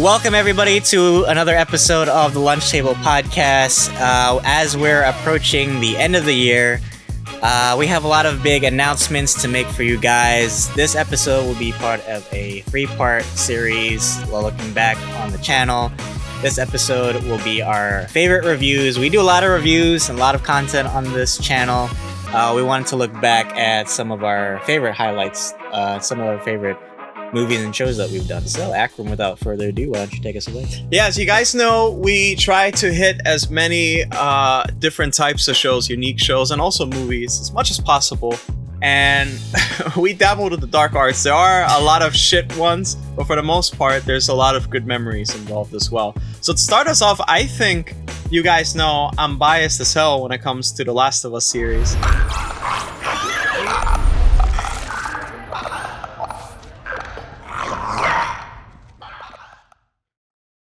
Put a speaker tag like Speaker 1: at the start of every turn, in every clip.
Speaker 1: Welcome, everybody, to another episode of the Lunch Table Podcast. As we're approaching the end of the year, we have a lot of big announcements to make for you guys. This episode will be part of a 3-part series looking back on the channel. This episode will be our favorite reviews. We do a lot of reviews and a lot of content on this channel. We wanted to look back at some of our favorite highlights, some of our favorite movies and shows that we've done. So, Akram, without further ado, why don't you take us away?
Speaker 2: Yeah, as you guys know, we try to hit as many different types of shows, unique shows, and also movies as much as possible. And we dabbled with the dark arts. There are a lot of shit ones, but for the most part, there's a lot of good memories involved as well. So to start us off, I think you guys know I'm biased as hell when it comes to the Last of Us series.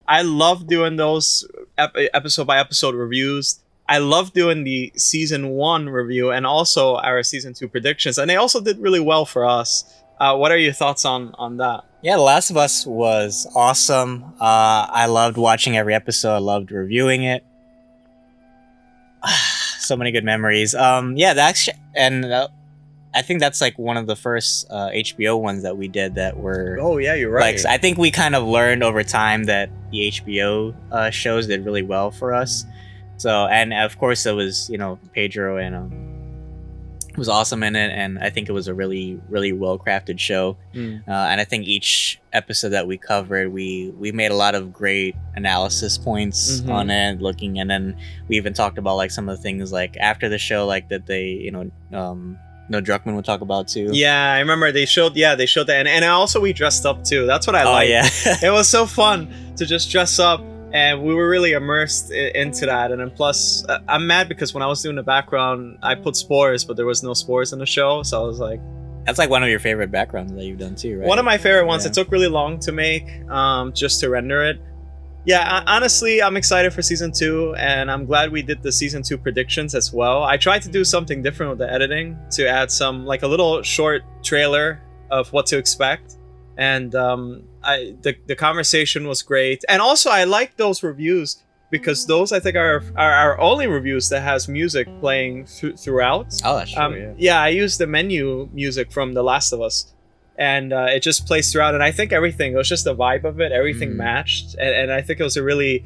Speaker 2: I love doing those episode by episode reviews. I love doing the season 1 review and also our season 2 predictions. And they also did really well for us. What are your thoughts on that?
Speaker 1: Yeah, The Last of Us was awesome. I loved watching every episode. I loved reviewing it. So many good memories. I think that's like one of the first HBO ones that we did that were...
Speaker 2: Oh, yeah, you're right.
Speaker 1: Like, I think we kind of learned over time that the HBO shows did really well for us. So, and of course, it was, Pedro and was awesome in it. And I think it was a really, really well-crafted show. And I think each episode that we covered, we made a lot of great analysis points on it, looking. And then we even talked about like some of the things like after the show, like that they, Druckmann would talk about too.
Speaker 2: Yeah, I remember they showed that, and also we dressed up too. That's what I liked.
Speaker 1: Yeah.
Speaker 2: It was so fun to just dress up, and we were really immersed into that. And then plus, I'm mad because when I was doing the background, I put spores, but there was no spores in the show, so I was like,
Speaker 1: that's like one of your favorite backgrounds that you've done too, right?
Speaker 2: One of my favorite ones. Yeah. It took really long to make, just to render it. Yeah, honestly, I'm excited for season 2, and I'm glad we did the season 2 predictions as well. I tried to do something different with the editing to add some, like a little short trailer of what to expect. And the conversation was great. And also, I like those reviews because those, I think, are our only reviews that has music playing throughout.
Speaker 1: Oh, that's true,
Speaker 2: yeah, I used the menu music from The Last of Us. And it just plays throughout, and I think it was just the vibe of it, everything matched, and I think it was a really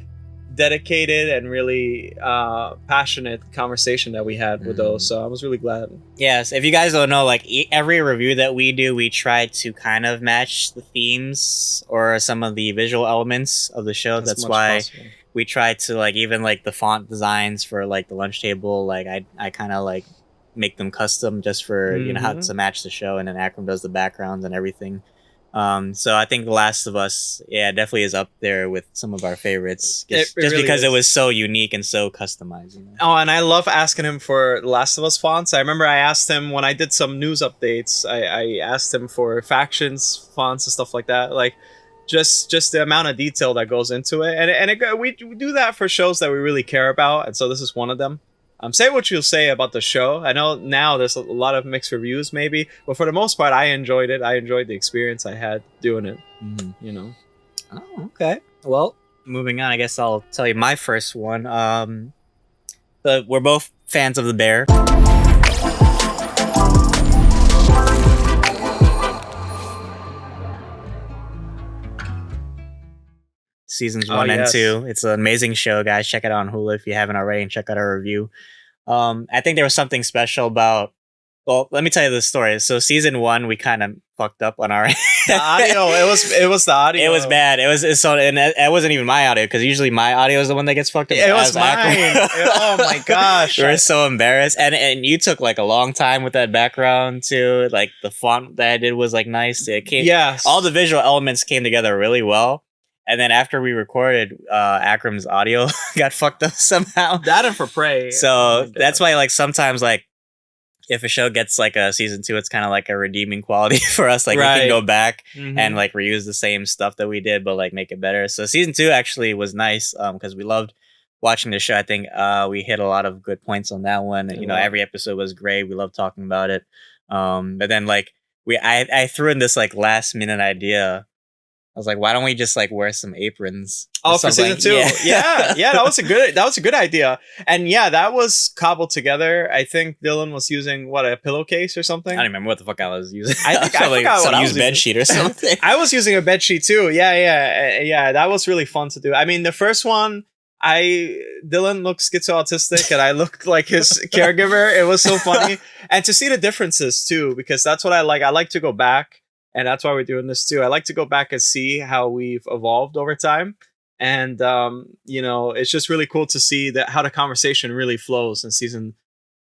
Speaker 2: dedicated and really passionate conversation that we had with those, so I was really glad.
Speaker 1: Yes, if you guys don't know, like every review that we do, we try to kind of match the themes or some of the visual elements of the show. That's why possible. We try to like even like the font designs for like the lunch table, like I kind of like make them custom just for how to match the show, and then Akram does the backgrounds and everything. So I think The Last of Us, definitely is up there with some of our favorites, just really because it was so unique and so customized.
Speaker 2: Oh, and I love asking him for The Last of Us fonts. I remember I asked him when I did some news updates. I asked him for factions fonts and stuff like that, like just the amount of detail that goes into it, and we do that for shows that we really care about, and so this is one of them. Say what you'll say about the show. I know now there's a lot of mixed reviews maybe, but for the most part, I enjoyed it. I enjoyed the experience I had doing it,
Speaker 1: Oh, okay. Well, moving on, I guess I'll tell you my first one. We're both fans of The Bear. Seasons 1 and 2. It's an amazing show, guys. Check it out on Hulu if you haven't already, and check out our review. I think there was something special about... Well, let me tell you the story. So season 1, we kind of fucked up on our...
Speaker 2: The audio. It was the audio.
Speaker 1: It was bad. It wasn't even my audio, because usually my audio is the one that gets fucked up.
Speaker 2: It was mine. Oh my gosh.
Speaker 1: We were so embarrassed. And you took like a long time with that background too. Like the font that I did was like nice. It came...
Speaker 2: Yes.
Speaker 1: All the visual elements came together really well. And then after we recorded, Akram's audio got fucked up somehow.
Speaker 2: That and for Prey.
Speaker 1: So that's why, like, sometimes, like, if a show gets, like, a season 2, it's kind of like a redeeming quality for us. Like, we can go back and, like, reuse the same stuff that we did, but, like, make it better. So season 2 actually was nice because we loved watching the show. I think we hit a lot of good points on that one. Every episode was great. We loved talking about it. But then, like, I threw in this, like, last-minute idea was like, why don't we just like wear some aprons?
Speaker 2: Oh, for season 2. Yeah, that was a good idea. And yeah, that was cobbled together. I think Dylan was using a pillowcase or something.
Speaker 1: I don't remember what the fuck I was using.
Speaker 2: I forgot what I was
Speaker 1: bed sheet or something.
Speaker 2: I was using a bed sheet too. Yeah. That was really fun to do. I mean, the first one, Dylan looked schizo-autistic and I looked like his caregiver. It was so funny. And to see the differences too, because that's what I like. I like to go back, and that's why we're doing this too. I like to go back and see how we've evolved over time. And it's just really cool to see how the conversation really flows in season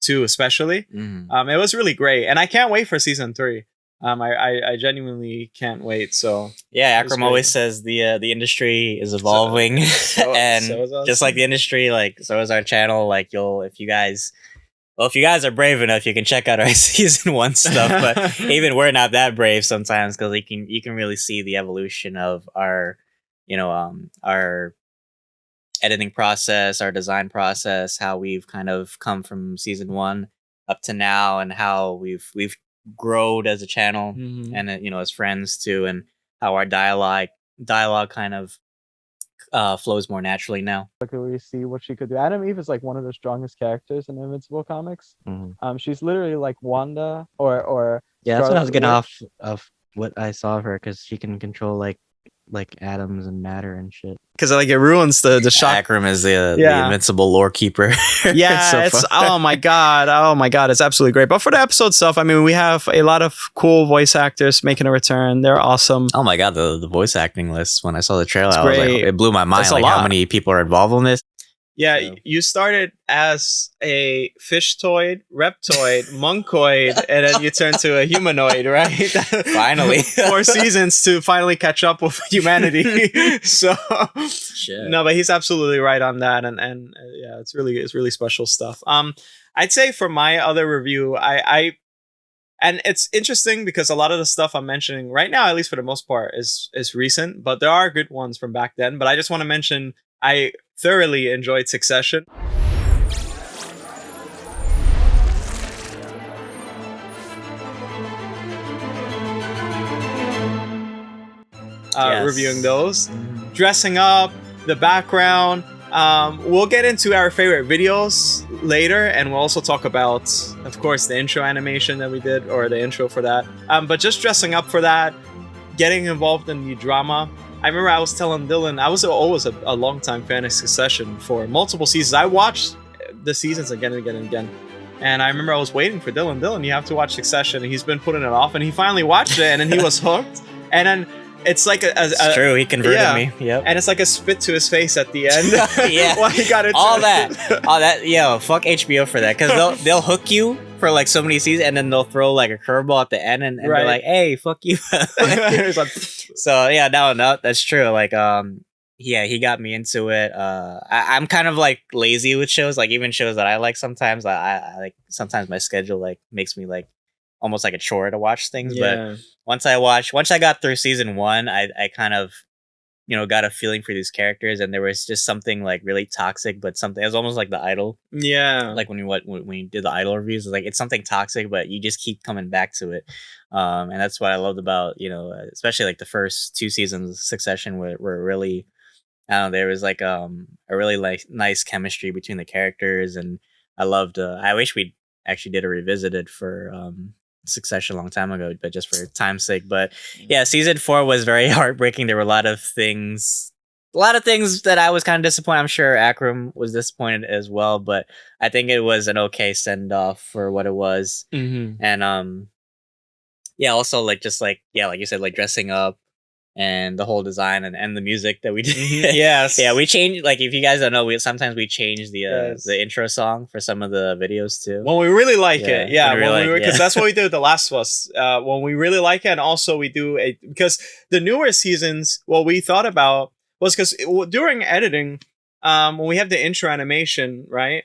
Speaker 2: 2, especially. It was really great, and I can't wait for season 3. I genuinely can't wait. So
Speaker 1: yeah, Akram always says the industry is evolving, and so just like the industry, like so is our channel. Like if you guys are brave enough, you can check out our season 1 stuff. But even we're not that brave sometimes, because you can really see the evolution of our our editing process, our design process, how we've kind of come from season 1 up to now, and how we've growed as a channel, and as friends too, and how our dialogue kind of flows more naturally now.
Speaker 3: We see what she could do. Adam Eve is like one of the strongest characters in Invincible comics. She's literally like Wanda or
Speaker 4: yeah, that's what I was getting off of what I saw of her, because she can control like atoms and matter and shit.
Speaker 2: Because like it ruins the shock.
Speaker 1: Akram is the invincible lore keeper.
Speaker 2: Yeah, it's oh my god, it's absolutely great. But for the episode stuff, I mean, we have a lot of cool voice actors making a return. They're awesome.
Speaker 1: Oh my god, the voice acting list when I saw the trailer, I was like, it blew my mind. Like how many people are involved in this.
Speaker 2: Yeah, so. You started as a fishtoid, reptoid, monkoid, and then you turned to a humanoid, right?
Speaker 1: Finally.
Speaker 2: 4 seasons to finally catch up with humanity. So,
Speaker 1: shit.
Speaker 2: No, but he's absolutely right on that, and yeah, it's really special stuff. I'd say for my other review, and it's interesting because a lot of the stuff I'm mentioning right now, at least for the most part, is recent, but there are good ones from back then. But I just want to mention, I thoroughly enjoyed Succession. Reviewing those, dressing up, the background. We'll get into our favorite videos later, and we'll also talk about, of course, the intro animation that we did, or the intro for that. But just dressing up for that, getting involved in the drama. I remember I was telling Dylan, I was always a longtime fan of Succession for multiple seasons. I watched the seasons again and again and again. And I remember I was waiting for Dylan. Dylan, you have to watch Succession. And he's been putting it off. And he finally watched it. And then he was hooked. And then it's like
Speaker 1: it's true. He converted me. Yep.
Speaker 2: And it's like a spit to his face at the end.
Speaker 1: Yeah.
Speaker 2: Well, he got into
Speaker 1: all that. Yo, fuck HBO for that. Because they'll hook you for like so many seasons, and then they'll throw like a curveball at the end, and right. They're like, "Hey, fuck you." So yeah, no, that's true. Like, he got me into it. I'm kind of like lazy with shows, like even shows that I like. Sometimes I like. Sometimes my schedule like makes me like almost like a chore to watch things. Yeah. But once I got through season 1, I kind of got a feeling for these characters, and there was just something like really toxic, but something, it was almost like The Idol. Yeah. Like when you did the Idol reviews, it's like, it's something toxic, but you just keep coming back to it. And that's what I loved about, especially like the first 2 seasons of Succession were really, I don't know, there was like a really like nice chemistry between the characters, and I loved, I wish we actually did a revisited for, Succession a long time ago, but just for time's sake. But yeah, season 4 was very heartbreaking. There were a lot of things that I was kind of disappointed. I'm sure Akram was disappointed as well, but I think it was an okay send off for what it was. And yeah, also like like you said, like dressing up and the whole design and the music that we did. Yes. Yeah, we changed, like, if you guys don't know, sometimes we change the intro song for some of the videos too.
Speaker 2: When we really like it. Yeah, because that's what we did with The Last of Us. When we really like it, and also we do because the newer seasons, what we thought about was, because during editing, when we have the intro animation, right?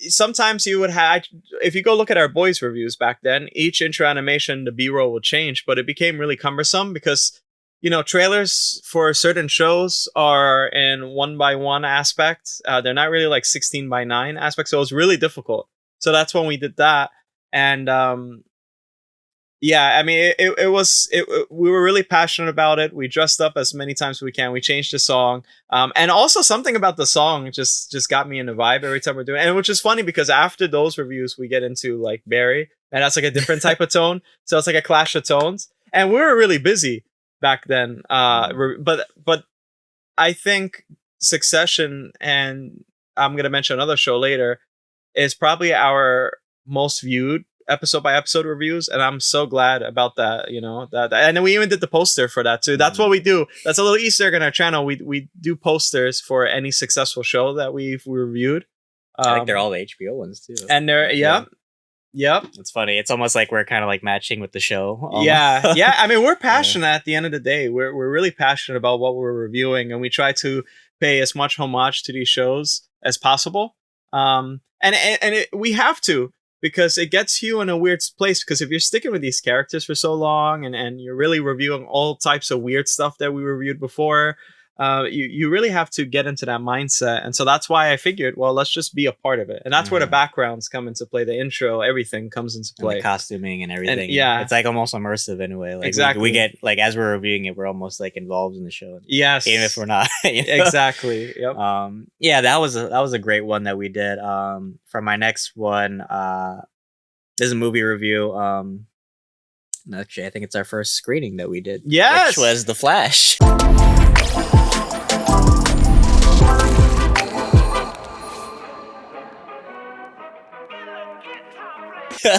Speaker 2: Sometimes you would have, if you go look at our boys reviews back then, each intro animation, the B-roll would change, but it became really cumbersome because, trailers for certain shows are in 1:1 aspect. They're not really like 16:9 aspect. So it was really difficult. So that's when we did that. And yeah, I mean, we were really passionate about it. We dressed up as many times as we can. We changed the song. And also something about the song just got me in the vibe every time we're doing it. And which is funny because after those reviews, we get into like Barry, and that's like a different type of tone. So it's like a clash of tones. And we were really busy back then. But I think Succession, and I'm going to mention another show later, is probably our most viewed episode by episode reviews, and I'm so glad about that. And then we even did the poster for that too. That's what we do. That's a little Easter egg on our channel. We do posters for any successful show that we've reviewed.
Speaker 1: I think they're all the HBO ones too.
Speaker 2: And they're Yep.
Speaker 1: It's funny. It's almost like we're kind of like matching with the show.
Speaker 2: Yeah. I mean, we're passionate at the end of the day. We're really passionate about what we're reviewing, and we try to pay as much homage to these shows as possible. We have to, because it gets you in a weird place. Because if you're sticking with these characters for so long, and you're really reviewing all types of weird stuff that we reviewed before, you really have to get into that mindset. And so that's why I figured, well, let's just be a part of it. And that's where the backgrounds come into play. The intro, everything comes into play.
Speaker 1: And the costuming and everything.
Speaker 2: And,
Speaker 1: it's like almost immersive in a way. Like
Speaker 2: exactly.
Speaker 1: We get, like, as we're reviewing it, we're almost like involved in the show.
Speaker 2: Yes.
Speaker 1: Even if we're not.
Speaker 2: Exactly. Yep.
Speaker 1: Yeah, that was a great one that we did. For my next one, this is a movie review. Actually, I think it's our first screening that we did.
Speaker 2: Yes.
Speaker 1: Which was The Flash.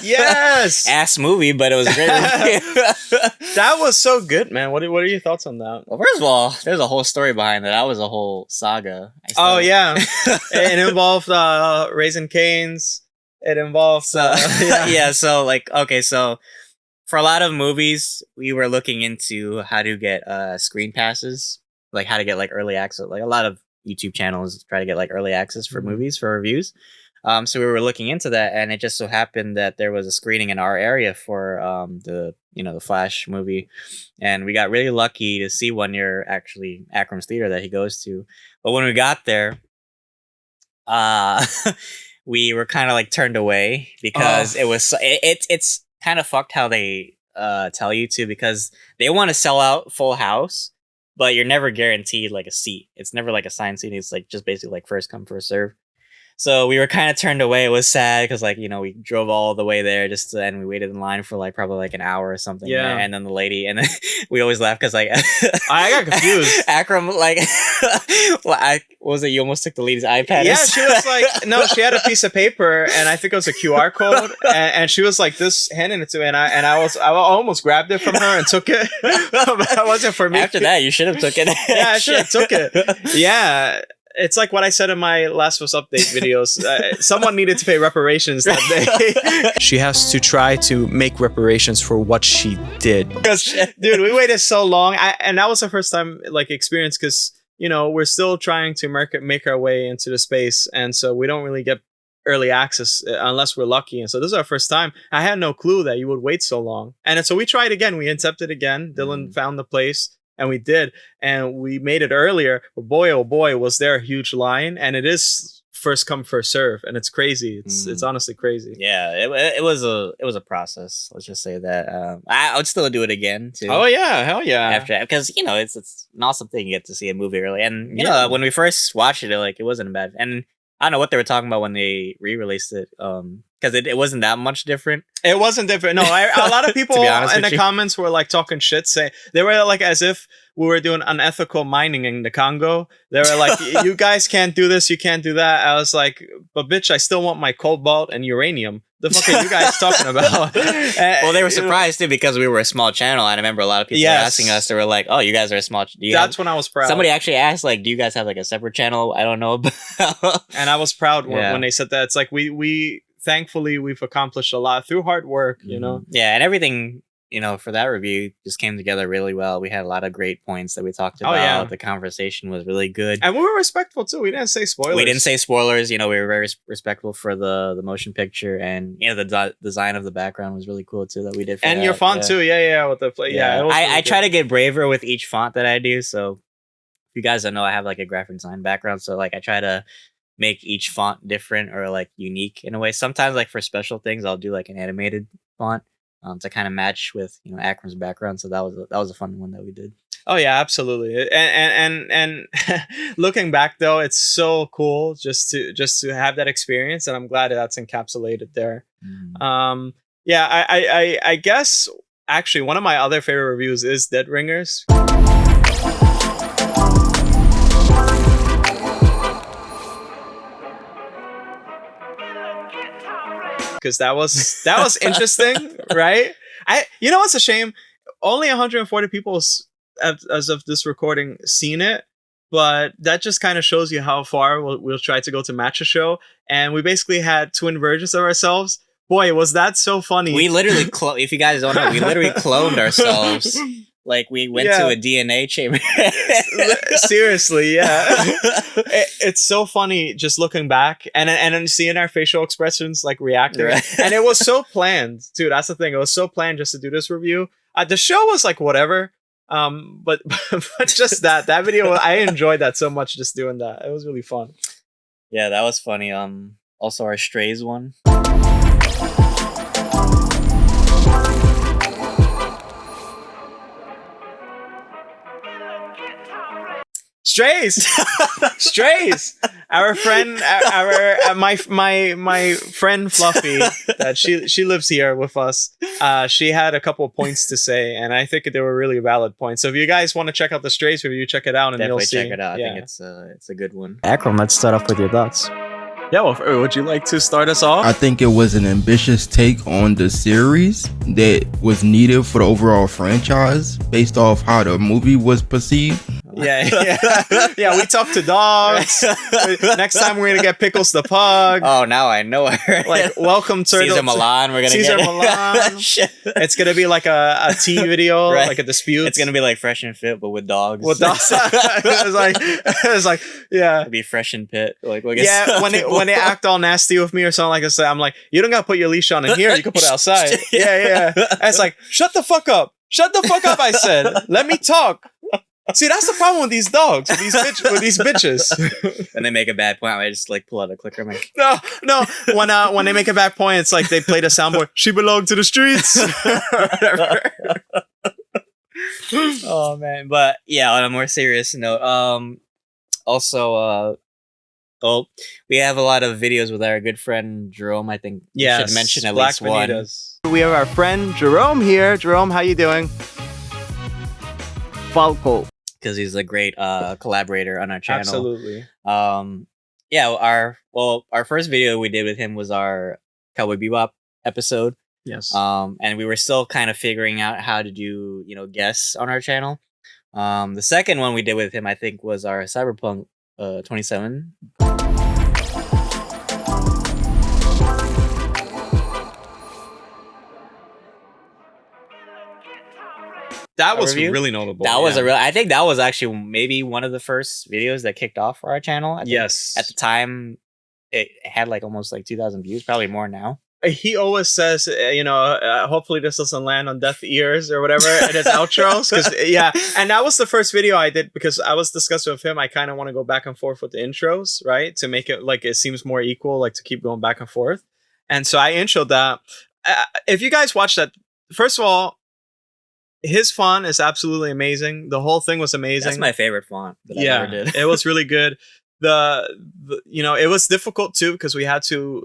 Speaker 2: Yes.
Speaker 1: Ass movie, but it was great.
Speaker 2: That was so good, man. What are your thoughts on that?
Speaker 1: Well, first of all, there's a whole story behind it. That was a whole saga.
Speaker 2: Oh yeah. It involved Raising Cane's. It involved
Speaker 1: yeah. So like, okay, so for a lot of movies, we were looking into how to get screen passes, like how to get like early access. Like a lot of YouTube channels try to get like early access for movies for reviews. So we were looking into that, and it just so happened that there was a screening in our area for the Flash movie, and we got really lucky to see one near actually Akram's theater that he goes to. But when we got there, we were kind of like turned away because it's kind of fucked how they tell you to, because they want to sell out full house, but you're never guaranteed like a seat. It's never like a signed seat. It's like just basically like first come first serve. So we were kind of turned away. It was sad because, like, we drove all the way there and we waited in line for like probably like an hour or something.
Speaker 2: Yeah.
Speaker 1: And then the lady, and then we always laugh because like
Speaker 2: I got confused.
Speaker 1: Akram, like, what was it? You almost took the lady's iPad.
Speaker 2: Yeah, she was like, no, she had a piece of paper, and I think it was a QR code, and she was like this, handing it to me, and I almost grabbed it from her and took it. That wasn't for me.
Speaker 1: After that, you should have took it.
Speaker 2: Yeah, I should have took it. Yeah. It's like what I said in my Last of Us Update videos. Someone needed to pay reparations that day. She has to try to make reparations for what she did. Dude, we waited so long. And that was the first time like experience, because, we're still trying to make our way into the space. And so we don't really get early access unless we're lucky. And so this is our first time. I had no clue that you would wait so long. And so we tried again. We attempted again. Dylan found the place. And we did, and we made it earlier. But boy, oh boy, was there a huge line! And it is first come, first serve, and it's crazy. It's honestly crazy.
Speaker 1: Yeah, it was a process. Let's just say that. I would still do it again too.
Speaker 2: Oh yeah, hell yeah!
Speaker 1: After, because it's an awesome thing. You get to see a movie early, and you know when we first watched it, like it wasn't bad. And I don't know what they were talking about when they re-released it. Because it wasn't that much different. It wasn't different. No, a lot of people in the comments were like talking shit, saying they were like as if we were doing unethical mining in the Congo. They were like, "You guys can't do this, you can't do that." I was like, "But bitch, I still want my cobalt and uranium. The fuck are you guys talking about?" Well, they were surprised too because we were a small channel. I remember a lot of people asking us. They were like, "Oh, you guys are a small."
Speaker 2: That's when I was proud.
Speaker 1: Somebody actually asked, like, "Do you guys have like a separate channel?" I don't know about.
Speaker 2: And I was proud when they said that. It's like we thankfully we've accomplished a lot through hard work,
Speaker 1: Yeah, and everything, for that review just came together really well. We had a lot of great points that we talked about. Oh, yeah. The conversation was really good.
Speaker 2: And we were respectful too. We didn't say spoilers.
Speaker 1: We didn't say spoilers. We were very respectful for the motion picture, and the design of the background was really cool too that we did.
Speaker 2: And your font too. Yeah, with the play. Yeah.
Speaker 1: I try to get braver with each font that I do. So if you guys don't know, I have like a graphic design background. So like I try to make each font different or like unique in a way. Sometimes like for special things, I'll do like an animated font. to kind of match with Akram's background. So that was a fun one that we did.
Speaker 2: Oh yeah, absolutely. And looking back though, it's so cool just to have that experience, and I'm glad that's encapsulated there. Yeah, I guess actually one of my other favorite reviews is Dead Ringers. Because that was interesting, right? What's a shame? Only 140 people as of this recording seen it, but that just kind of shows you how far we'll try to go to match a show. And we basically had twin versions of ourselves. Boy, was that so funny.
Speaker 1: We literally if you guys don't know, we literally cloned ourselves. Like we went to a DNA chamber.
Speaker 2: Seriously, yeah. It's so funny just looking back and seeing our facial expressions like reacting. Right. And it was so planned, too. That's the thing. It was so planned just to do this review. The show was like whatever. But just that video, I enjoyed that so much just doing that. It was really fun.
Speaker 1: Yeah, that was funny. Also our Strays one.
Speaker 2: Strays. Our friend, my friend Fluffy, that she lives here with us. She had a couple of points to say, and I think they were really valid points. So if you guys want to check out the Strays review, check it out, and
Speaker 1: definitely
Speaker 2: you'll see.
Speaker 1: Check it out. I think it's a good one.
Speaker 3: Akram, let's start off with your thoughts.
Speaker 2: Yeah, well, would you like to start us off?
Speaker 5: I think it was an ambitious take on the series that was needed for the overall franchise based off how the movie was perceived.
Speaker 2: Yeah. We talked to dogs. Next time we're gonna get Pickles the pug.
Speaker 1: Oh, now I know her.
Speaker 2: Like, welcome Turtle.
Speaker 1: Caesar Milan. We're gonna
Speaker 2: Caesar
Speaker 1: get
Speaker 2: Milan. It's gonna be like a tea video,
Speaker 1: right.
Speaker 2: like a dispute.
Speaker 1: It's gonna be like Fresh and Fit, but with dogs.
Speaker 2: With dogs. It's like yeah.
Speaker 1: It'd be Fresh and Pit. Like
Speaker 2: yeah, when they act all nasty with me or something like that, I'm like, you don't gotta put your leash on in here. You can put it outside. Yeah. And it's like, shut the fuck up. Shut the fuck up. I said, let me talk. See, that's the problem with these dogs, with these bitches.
Speaker 1: When they make a bad point, I just like pull out a clicker. I'm like,
Speaker 2: no. When they make a bad point, it's like they play the soundboard. She belonged to the streets.
Speaker 1: Oh man, but yeah. On a more serious note, also, we have a lot of videos with our good friend Jerome. I think we should mention at least one.
Speaker 2: We have our friend Jerome here. Jerome, how you doing?
Speaker 3: Falco.
Speaker 1: Because he's a great collaborator on our channel.
Speaker 2: Absolutely.
Speaker 1: Our first video we did with him was our Cowboy Bebop episode.
Speaker 2: Yes.
Speaker 1: And we were still kind of figuring out how to do, guests on our channel. The second one we did with him, I think, was our Cyberpunk 27.
Speaker 2: That was really notable.
Speaker 1: I think that was actually maybe one of the first videos that kicked off for our channel.
Speaker 2: Yes.
Speaker 1: At the time, it had like almost like 2,000 views, probably more now.
Speaker 2: He always says, hopefully this doesn't land on deaf ears or whatever in his outros. And that was the first video I did because I was discussing with him. I kind of want to go back and forth with the intros, right? To make it like it seems more equal, like to keep going back and forth. And so I introed that. If you guys watch that, first of all, his font is absolutely amazing. The whole thing was amazing.
Speaker 1: That's my favorite font that I ever did.
Speaker 2: It was really good. It was difficult too because we had to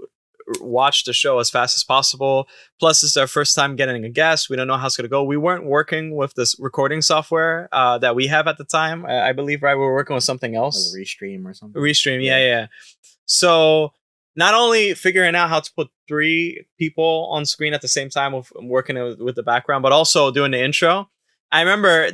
Speaker 2: watch the show as fast as possible. Plus, it's our first time getting a guest. We don't know how it's going to go. We weren't working with this recording software that we have at the time. I believe, right? We were working with something else.
Speaker 1: Restream or something.
Speaker 2: Restream, yeah. So not only figuring out how to put 3 people on screen at the same time with working with the background, but also doing the intro. I remember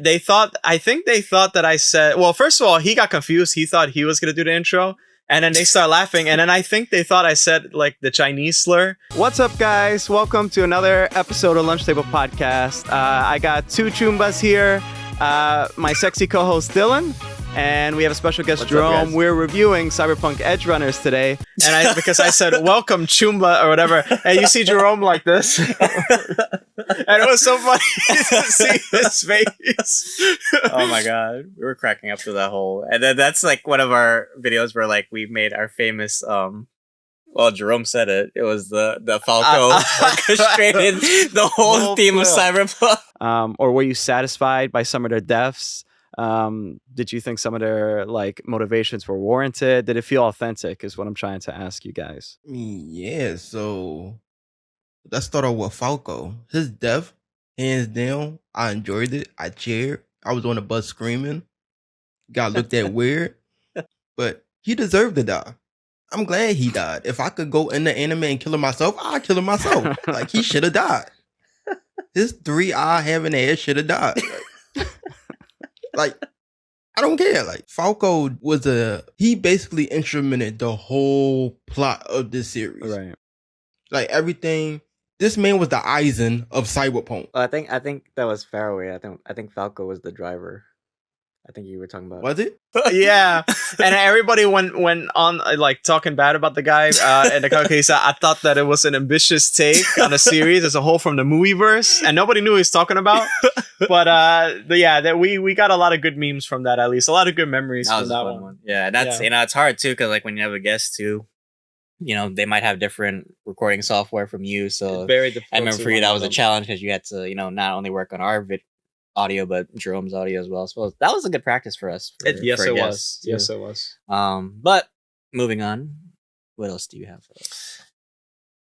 Speaker 2: I think they thought that I said, well, first of all, he got confused. He thought he was going to do the intro. And then they start laughing. And then I think they thought I said like the Chinese slur. What's up, guys? Welcome to another episode of Lunch Table Podcast. I got 2 Chumbas here. My sexy co-host Dylan. And we have a special guest, Jerome. We're reviewing Cyberpunk Edgerunners today. And because I said, welcome, Chumba, or whatever. And you see Jerome like this. And it was so funny to see his face.
Speaker 1: Oh my God. We were cracking up to that whole. And then that's like one of our videos where like we made our famous Well, Jerome said it. It was the Falco orchestrated the whole theme of Cyberpunk.
Speaker 2: Or were you satisfied by some of their deaths? Did you think some of their like motivations were warranted? Did it feel authentic? Is what I'm trying to ask you guys.
Speaker 5: I mean, yeah, so let's start off with Falco. His death, hands down, I enjoyed it. I cheered. I was on the bus screaming. Got looked at weird. But he deserved to die. I'm glad he died. If I could go in the anime and kill him myself, I'd kill him myself. Like, he should have died. His 3-eye having ass should have died. Like, I don't care. Like, Falco was he basically instrumented the whole plot of this series.
Speaker 2: Right.
Speaker 5: Like, everything. This man was the Eisen of Cyberpunk.
Speaker 4: I think that was Faraway. I think Falco was the driver. I think you were talking about.
Speaker 5: Was it?
Speaker 2: Yeah, and everybody went on like talking bad about the guy in the case. I thought that it was an ambitious take on a series as a whole from the movieverse, and nobody knew what he was talking about. But yeah, that we got a lot of good memes from that. At least a lot of good memories from that one.
Speaker 1: Yeah, that's it's hard too because like when you have a guest too, they might have different recording software from you. So
Speaker 2: It's very difficult.
Speaker 1: I remember for you that was a challenge because you had to not only work on our audio but Jerome's audio as well. So that was a good practice for us.
Speaker 2: Yes,
Speaker 1: for
Speaker 2: it
Speaker 1: guests,
Speaker 2: was.
Speaker 1: too.
Speaker 2: Yes, it was.
Speaker 1: But moving on, what else do you have for us?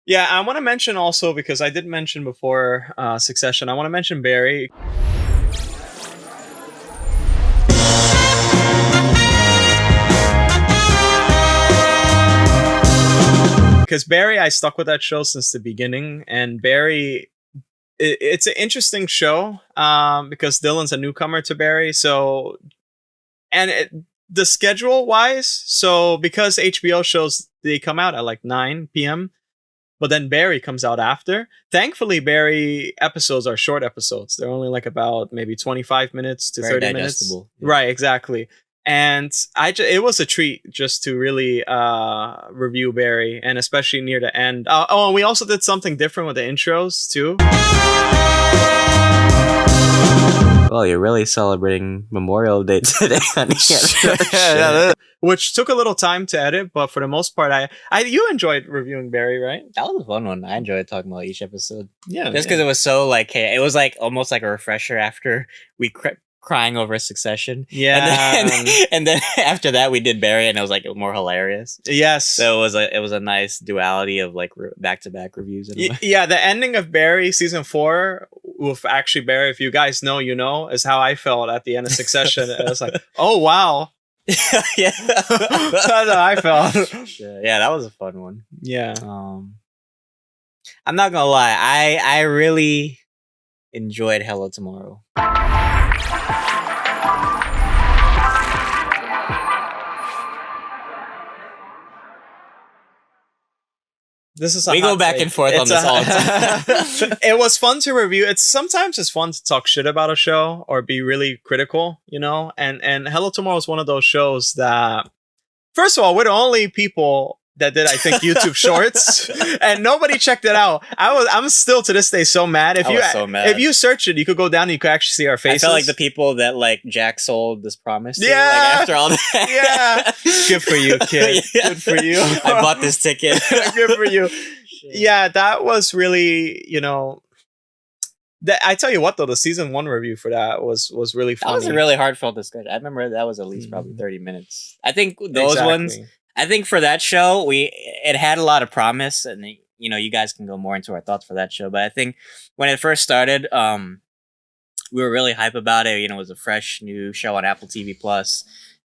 Speaker 2: Yeah, I want to mention also because I did mention before Succession. I want to mention Barry. Because Barry, I stuck with that show since the beginning, and Barry, it's an interesting show because Dylan's a newcomer to Barry, so the schedule wise, so because HBO shows they come out at like 9 p.m. but then Barry comes out after. Thankfully, Barry episodes are short episodes. They're only like about maybe 25 minutes to
Speaker 1: Very
Speaker 2: 30
Speaker 1: digestible.
Speaker 2: minutes. Yeah. Right, exactly. And it was a treat just to really review Barry, and especially near the end. And we also did something different with the intros too.
Speaker 1: Well, you're really celebrating Memorial Day today, honey.
Speaker 2: Which took a little time to edit, but for the most part, you enjoyed reviewing Barry, right?
Speaker 1: That was a fun one. I enjoyed talking about each episode.
Speaker 2: Yeah,
Speaker 1: just because it was so like, hey, it was like almost like a refresher after we crying over Succession.
Speaker 2: Yeah,
Speaker 1: and then after that we did Barry, and it was like more hilarious.
Speaker 2: Yes,
Speaker 1: so it was a nice duality of like back-to-back reviews.
Speaker 2: Yeah, the ending of Barry season 4 with actually Barry, if you guys know, is how I felt at the end of Succession. I was like, oh wow.
Speaker 1: Yeah,
Speaker 2: that's how I felt.
Speaker 1: Yeah, that was a fun one.
Speaker 2: Yeah.
Speaker 1: I'm not gonna lie, I really enjoyed Hello Tomorrow.
Speaker 2: This is
Speaker 1: we go back and forth on this all the time.
Speaker 2: It was fun to review. Sometimes it's fun to talk shit about a show or be really critical, and Hello Tomorrow is one of those shows that, first of all, we're the only people that did, I think, YouTube Shorts, and nobody checked it out. I'm still to this day so mad. If you search it, you could go down and you could actually see our faces.
Speaker 1: I felt like the people that like Jack sold this promise to,
Speaker 2: yeah,
Speaker 1: like, after all that.
Speaker 2: Yeah, good for you, kid. Yeah. Good for you.
Speaker 1: I bought this ticket.
Speaker 2: Good for you. Yeah, that was really, I tell you what though, the season 1 review for that was really funny.
Speaker 1: That was a really heartfelt discussion. I remember that was at least probably 30 minutes. I think those ones. I think for that show, it had a lot of promise, and you guys can go more into our thoughts for that show. But I think when it first started, we were really hype about it. It was a fresh new show on Apple TV Plus,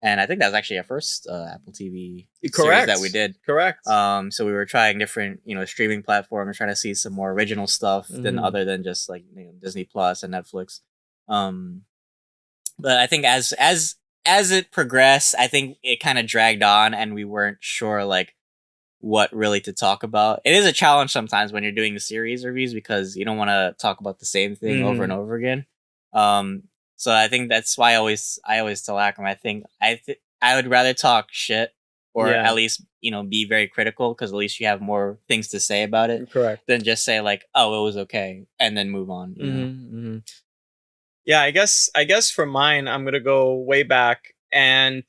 Speaker 1: and I think that was actually our first Apple TV series that we did.
Speaker 2: Correct.
Speaker 1: So we were trying different streaming platforms, trying to see some more original stuff than other than just like Disney Plus and Netflix. But I think as it progressed, I think it kind of dragged on, and we weren't sure like what really to talk about. It is a challenge sometimes when you're doing the series reviews because you don't want to talk about the same thing over and over again. So I think that's why I always tell Akram, I think I would rather talk shit or at least be very critical because at least you have more things to say about it.
Speaker 2: Correct.
Speaker 1: Than just say like, oh, it was okay and then move on.
Speaker 2: Mm-hmm. Yeah, I guess for mine, I'm gonna go way back, and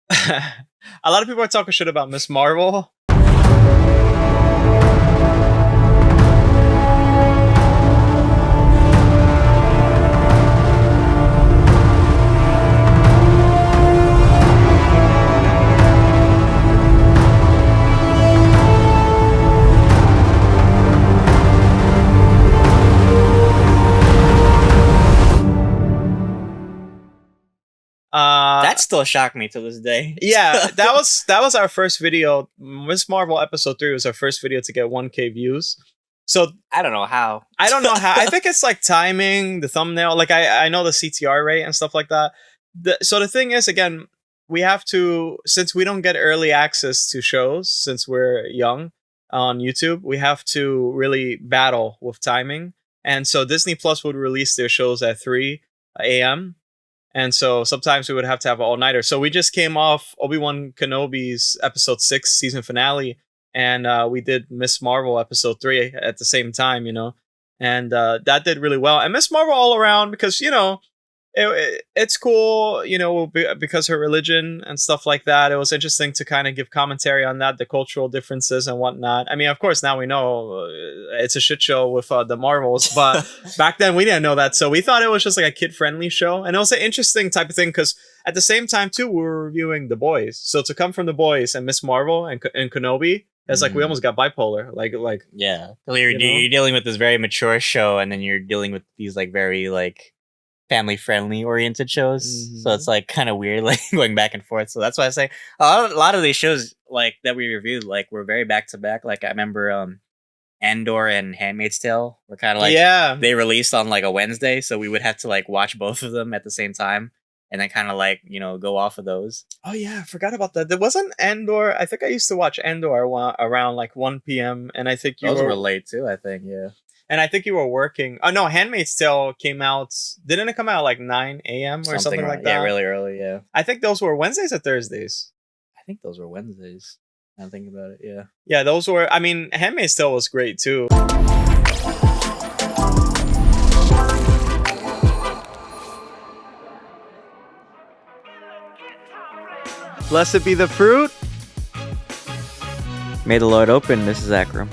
Speaker 2: a lot of people are talking shit about Miss Marvel.
Speaker 1: still shock me to this day.
Speaker 2: Yeah, that was our first video. Miss Marvel episode 3 was our first video to get 1K views. So
Speaker 1: I don't know how.
Speaker 2: I don't know how. I think it's like timing, the thumbnail. Like I know the CTR rate and stuff like that. So the thing is, again, we have to, since we don't get early access to shows since we're young on YouTube, we have to really battle with timing. And so Disney Plus would release their shows at 3 a.m. And so sometimes we would have to have an all-nighter. So we just came off Obi-Wan Kenobi's episode 6 season finale, and we did Miss Marvel episode 3 at the same time, you know. And that did really well. And Miss Marvel all around, because, you know, it's cool, you know, because her religion and stuff like that. It was interesting to kind of give commentary on that, the cultural differences and whatnot. I mean, of course, now we know it's a shit show with the Marvels, but back then we didn't know that. So we thought it was just like a kid-friendly show. And it was an interesting type of thing because at the same time, too, we were reviewing The Boys. So to come from The Boys and Miss Marvel and Kenobi, it's like we almost got bipolar. Like
Speaker 1: yeah. You're dealing with this very mature show, and then you're dealing with these like very like family friendly oriented shows. So it's like kind of weird, like going back and forth. So that's why I say a lot of these shows like that we reviewed, like were very back to back. Like I remember Andor and Handmaid's Tale were kind of like, they released on like a Wednesday, so we would have to like watch both of them at the same time and then kind of like, you know, go off of those.
Speaker 2: Oh yeah, I forgot about that. There wasn't Andor. I think I used to watch Andor around like 1 p.m. and I think
Speaker 1: those were late too, I think. Yeah.
Speaker 2: And I think you were working. Oh no, Handmaid's Tale came out. Didn't it come out like 9 a.m. or something like that?
Speaker 1: Yeah, really early. Yeah.
Speaker 2: I think those were Wednesdays or Thursdays.
Speaker 1: I think those were Wednesdays. I'm thinking about it. Yeah.
Speaker 2: Yeah, those were. I mean, Handmaid's Tale was great too.
Speaker 3: Blessed be the fruit.
Speaker 4: May the Lord open. This is Akram.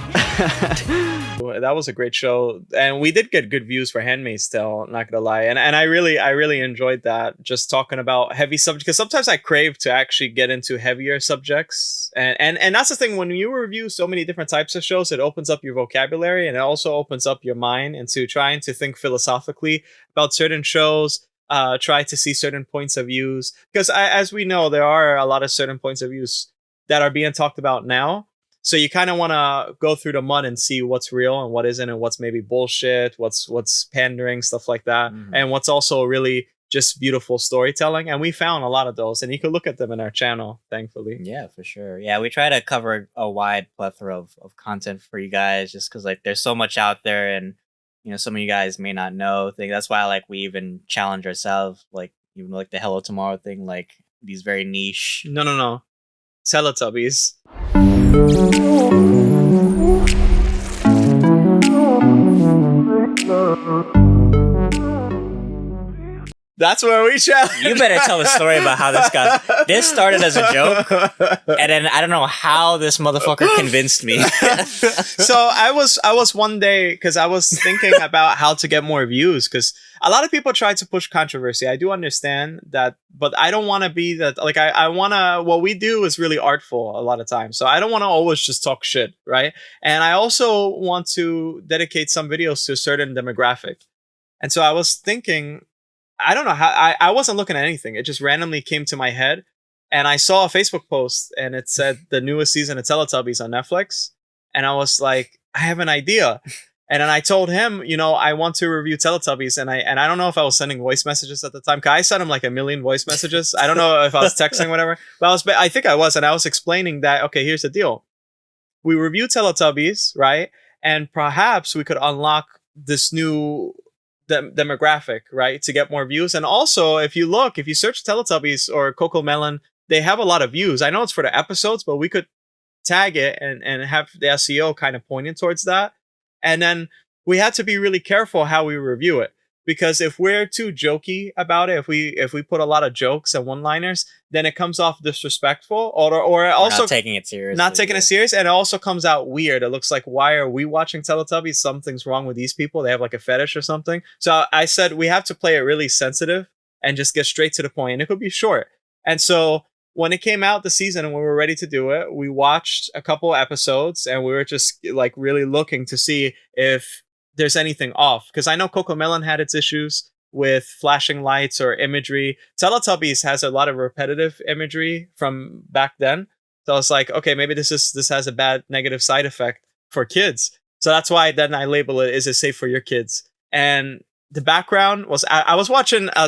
Speaker 2: That was a great show, and we did get good views for Handmaid's Tale, not gonna lie. And I really enjoyed that, just talking about heavy subjects, because sometimes I crave to actually get into heavier subjects. And that's the thing, when you review so many different types of shows, it opens up your vocabulary, and it also opens up your mind into trying to think philosophically about certain shows, try to see certain points of views, because as we know, there are a lot of certain points of views that are being talked about now. So you kind of want to go through the mud and see what's real and what isn't, and what's maybe bullshit, what's pandering, stuff like that, and what's also really just beautiful storytelling. And we found a lot of those, and you can look at them in our channel, thankfully.
Speaker 1: Yeah, for sure. Yeah, we try to cover a wide plethora of content for you guys, just because like there's so much out there, and you know, some of you guys may not know things. That's why like we even challenge ourselves, like even like the Hello Tomorrow thing, like these very niche.
Speaker 2: No. Teletubbies. That's where we challenge.
Speaker 1: You better tell the story about how this got. This started as a joke, and then I don't know how this motherfucker convinced me.
Speaker 2: So I was one day, because I was thinking about how to get more views, because a lot of people try to push controversy. I do understand that, but I don't want to be that. Like I want to. What we do is really artful a lot of times, so I don't want to always just talk shit, right? And I also want to dedicate some videos to a certain demographic, and so I was thinking. I don't know how I wasn't looking at anything. It just randomly came to my head, and I saw a Facebook post, and it said the newest season of Teletubbies on Netflix, and I was like, I have an idea. And then I told him, you know, I want to review Teletubbies, and I don't know if I was sending voice messages at the time. Cause I sent him like 1 million voice messages. I don't know if I was texting, whatever, but I think I was, and I was explaining that. Okay, here's the deal: we review Teletubbies, right? And perhaps we could unlock this new demographic, right, to get more views. And also, if you search Teletubbies or Coco Melon, they have a lot of views. I know it's for the episodes, but we could tag it and have the SEO kind of pointed towards that. And then we had to be really careful how we review it, because if we're too jokey about it, if we put a lot of jokes and one-liners, then it comes off disrespectful, or also
Speaker 1: not taking it seriously.
Speaker 2: Not taking it serious, and it also comes out weird. It looks like, why are we watching Teletubbies? Something's wrong with these people. They have like a fetish or something. So I said we have to play it really sensitive and just get straight to the point, and it could be short. And so when it came out the season and we were ready to do it, we watched a couple episodes, and we were just like really looking to see if there's anything off, because I know Coco Melon had its issues with flashing lights or imagery. Teletubbies has a lot of repetitive imagery from back then. So I was like, okay, maybe this has a bad negative side effect for kids. So that's why then I label it, is it safe for your kids? And the background was, I was watching I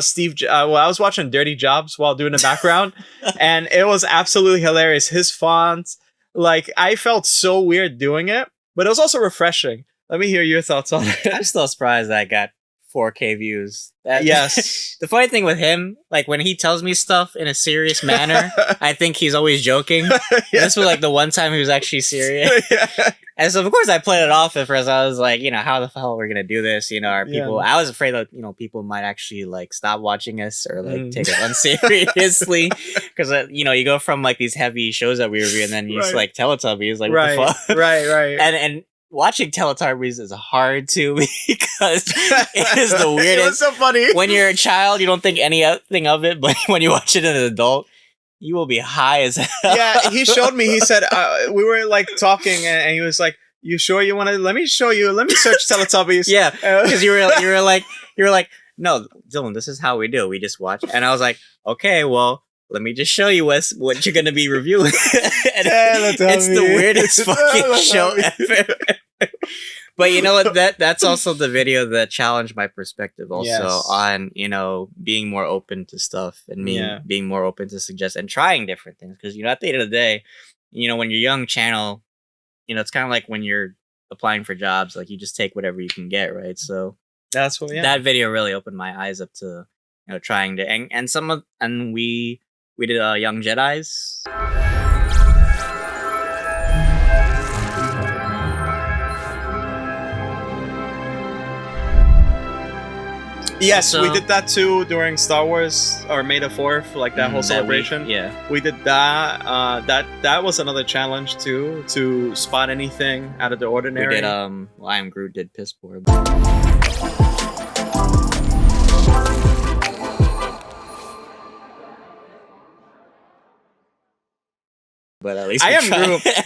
Speaker 2: was watching Dirty Jobs while doing the background, and it was absolutely hilarious. His font, like, I felt so weird doing it, but it was also refreshing. Let me hear your thoughts on it.
Speaker 1: I'm still surprised that I got 4K views.
Speaker 2: Yes.
Speaker 1: The funny thing with him, like when he tells me stuff in a serious manner, I think he's always joking.
Speaker 2: Yeah.
Speaker 1: This was like the one time he was actually serious.
Speaker 2: Yeah.
Speaker 1: And so of course I played it off at first. I was like, how the hell are we gonna do this? Are people? I was afraid that people might actually like stop watching us or like take it unseriously, because you go from like these heavy shows that we review, and then you just like Teletubbies, like what the fuck?
Speaker 2: Right.
Speaker 1: And watching Teletubbies is hard too, because it is the weirdest.
Speaker 2: It was so funny.
Speaker 1: When you're a child, you don't think anything of it, but when you watch it as an adult, you will be high as hell.
Speaker 2: Yeah, he showed me. He said we were like talking, and he was like, "You sure you want to? Let me show you. Let me search Teletubbies."
Speaker 1: Yeah, because you were like, "No, Dylan, this is how we do. We just watch." And I was like, "Okay, well, let me just show you what you're gonna be reviewing." It's the weirdest fucking show ever. But you know what? That's also the video that challenged my perspective also on, being more open to stuff and me being more open to suggest and trying different things. Because, at the end of the day, when you're young channel, it's kind of like when you're applying for jobs, like you just take whatever you can get, right? So
Speaker 2: that's what
Speaker 1: that video really opened my eyes up to, trying to, and we did Young Jedis.
Speaker 2: Yes,
Speaker 1: So-
Speaker 2: we did that too during Star Wars or May the 4th, like that whole celebration. We did that. That was another challenge too, to spot anything out of the ordinary.
Speaker 1: We did Am Groot did piss poor. But at least
Speaker 2: I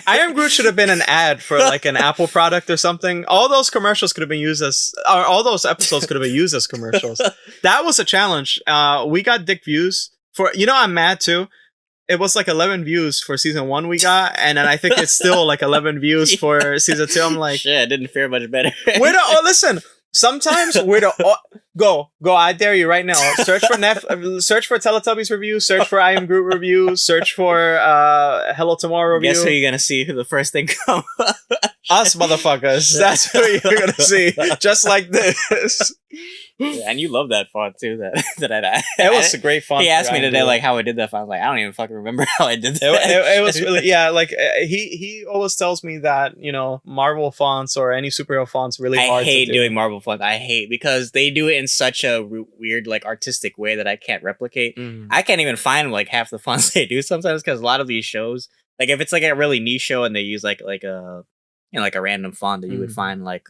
Speaker 2: Am Groot should have been an ad for like an Apple product or something. All those commercials could have been used as, or all those episodes could have been used as commercials. That was a challenge. We got dick views for, I'm mad too. It was like 11 views for season 1 we got, and then I think it's still like 11 views for season 2. I'm like,
Speaker 1: shit, it didn't fare much better.
Speaker 2: Listen. Sometimes go. I dare you right now. Search for Teletubbies review. Search for I Am Groot review. Search for Hello Tomorrow review.
Speaker 1: Guess who you're gonna see? Who the first thing come?
Speaker 2: Us motherfuckers. That's who you're gonna see. Just like this.
Speaker 1: Yeah, and you love that font too.
Speaker 2: It was a great font.
Speaker 1: He asked me today like how I did that font. I was like, I don't even fucking remember how I did that.
Speaker 2: It was really like he always tells me that Marvel fonts or any superhero fonts really hard.
Speaker 1: I hate
Speaker 2: to do.
Speaker 1: doing Marvel fonts. I hate because they do it in such a weird like artistic way that I can't replicate. I can't even find like half the fonts they do sometimes, because a lot of these shows, like if it's like a really niche show and they use like a like a random font that you would find like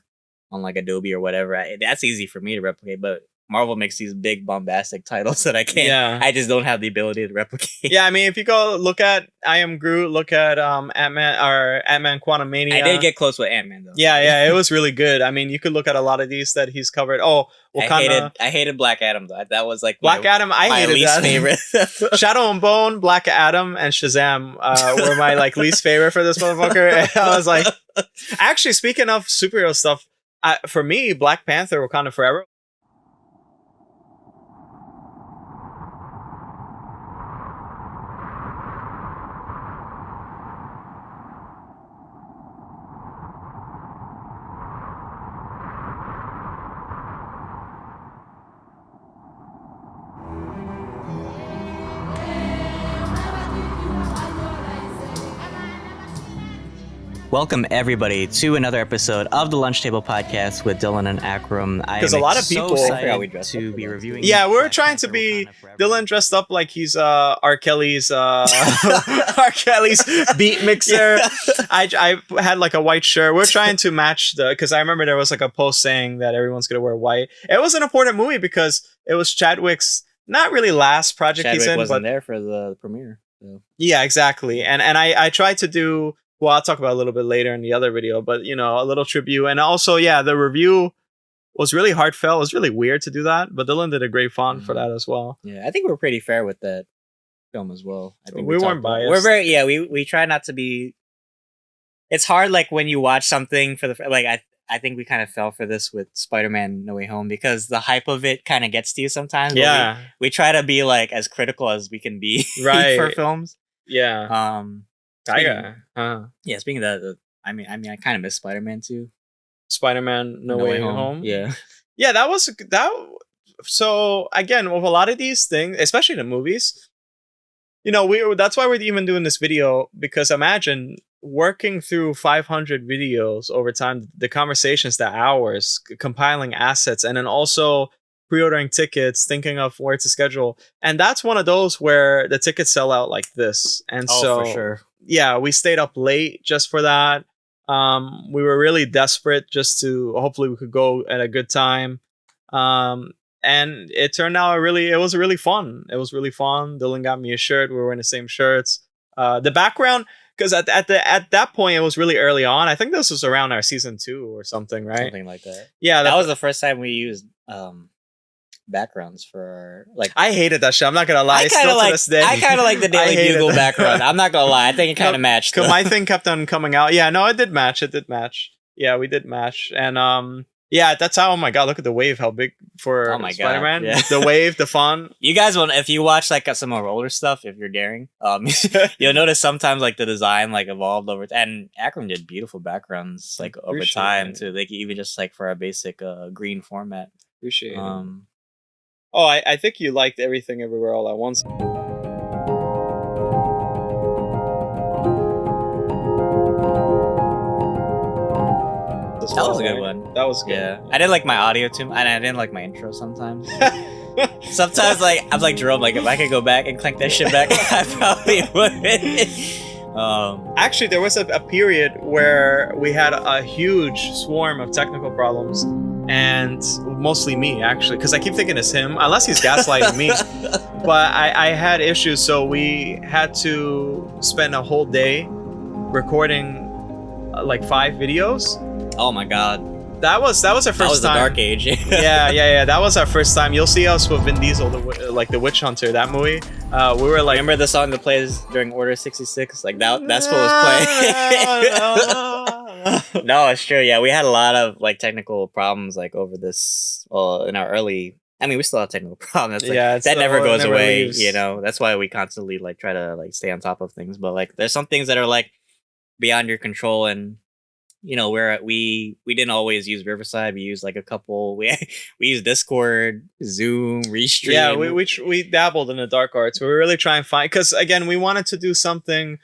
Speaker 1: on like Adobe or whatever, that's easy for me to replicate. But Marvel makes these big bombastic titles that I can't. Yeah. I just don't have the ability to replicate.
Speaker 2: Yeah, I mean, if you go look at I Am Groot, look at Ant-Man or Ant-Man Quantumania.
Speaker 1: I did get close with Ant-Man though.
Speaker 2: Yeah, it was really good. I mean, you could look at a lot of these that he's covered. Oh, Wakanda.
Speaker 1: I hated Black Adam though. That was like
Speaker 2: Black Adam. I hated
Speaker 1: least
Speaker 2: that.
Speaker 1: favorite.
Speaker 2: Shadow and Bone, Black Adam, and Shazam were my like least favorite for this motherfucker. And I was like, actually, speaking of superhero stuff, for me, Black Panther, Wakanda Forever.
Speaker 1: Welcome everybody to another episode of the Lunch Table Podcast with Dylan and Akram.
Speaker 2: Because a lot of people
Speaker 1: to be reviewing.
Speaker 2: Yeah, we're trying to be Dylan dressed up like he's R. Kelly's R. Kelly's beat mixer. I had like a white shirt. We're trying to match because I remember there was like a post saying that everyone's gonna wear white. It was an important movie because it was Chadwick's not really last project he's in,
Speaker 1: wasn't
Speaker 2: but
Speaker 1: there for the premiere. So.
Speaker 2: Yeah, exactly. And I tried to do. Well, I'll talk about it a little bit later in the other video, but a little tribute. And also, the review was really heartfelt. It was really weird to do that, but Dylan did a great font for
Speaker 1: Mhm.
Speaker 2: that as well.
Speaker 1: Yeah, I think we're pretty fair with that film as well. I think
Speaker 2: We weren't
Speaker 1: talked about-
Speaker 2: biased.
Speaker 1: We're very we try not to be. It's hard, like when you watch something for the like. I think we kind of fell for this with Spider-Man: No Way Home because the hype of it kind of gets to you sometimes. But
Speaker 2: Yeah,
Speaker 1: we try to be like as critical as we can be
Speaker 2: Right.
Speaker 1: for films.
Speaker 2: yeah.
Speaker 1: Yeah, speaking of that, I mean, I kind of miss Spider-Man too.
Speaker 2: Spider-Man: No Way Home.
Speaker 1: Yeah.
Speaker 2: Yeah, that was that. So again, with a lot of these things, especially the movies, that's why we're even doing this video, because imagine working through 500 videos over time, the conversations, the hours, compiling assets, and then also pre-ordering tickets, thinking of where to schedule. And that's one of those where the tickets sell out like this. And so,
Speaker 1: for sure.
Speaker 2: yeah, we stayed up late just for that. We were really desperate just to hopefully we could go at a good time. And it turned out it was really fun. It was really fun. Dylan got me a shirt. We were wearing the same shirts. The background, because at that point it was really early on. I think this was around our season 2 or something, right?
Speaker 1: Something like that.
Speaker 2: Yeah,
Speaker 1: That was the first time we used backgrounds for our, like.
Speaker 2: I hated that shit. I'm not gonna lie.
Speaker 1: I kind of like. I kind of like the
Speaker 2: I
Speaker 1: Daily
Speaker 2: hated
Speaker 1: Bugle
Speaker 2: that.
Speaker 1: background. I'm not gonna lie. I think it kind of matched.
Speaker 2: Because
Speaker 1: though.
Speaker 2: my thing kept on coming out. Yeah, no, it did match. It did match. Yeah, we did match. And yeah, that's how. Oh my god, look at the wave. How big for
Speaker 1: Oh my God,
Speaker 2: Spider-Man?
Speaker 1: yeah.
Speaker 2: The wave, the font.
Speaker 1: You guys will, if you watch like some of our older stuff, if you're daring, you'll notice sometimes like the design like evolved over, and Akram did beautiful backgrounds like over
Speaker 2: Appreciate
Speaker 1: time
Speaker 2: it.
Speaker 1: too. Like even just like for our basic green format.
Speaker 2: Appreciate it. Oh, I think you liked Everything Everywhere All at Once.
Speaker 1: That was a good one.
Speaker 2: That was good.
Speaker 1: Yeah, I didn't like my audio too, and I didn't like my intro sometimes. Sometimes like I'm like Jerome, like if I could go back and clank that shit back, I probably would.
Speaker 2: Actually, there was a period where we had a huge swarm of technical problems, and mostly me, actually, because I keep thinking it's him, unless he's gaslighting me. But I had issues, so we had to spend a whole day recording like 5 videos.
Speaker 1: Oh my god,
Speaker 2: That was our first
Speaker 1: that was
Speaker 2: time.
Speaker 1: the dark age.
Speaker 2: yeah. That was our first time. You'll see us with Vin Diesel, the Witch Hunter, that movie. We were like,
Speaker 1: Remember the song that plays during Order 66? Like that's what was playing. No, it's true. Yeah, we had a lot of like technical problems like over this. Well, in our early. I mean, we still have technical problems. Like,
Speaker 2: Yeah, it's
Speaker 1: that never
Speaker 2: it
Speaker 1: goes
Speaker 2: never
Speaker 1: away.
Speaker 2: leaves.
Speaker 1: You know, that's why we constantly like try to like stay on top of things. But like, there's some things that are like beyond your control, and you know, we didn't always use Riverside. We used like a couple. We used Discord, Zoom, Restream.
Speaker 2: Yeah, we dabbled in the dark arts. We were really trying to find, because again, we wanted to do something.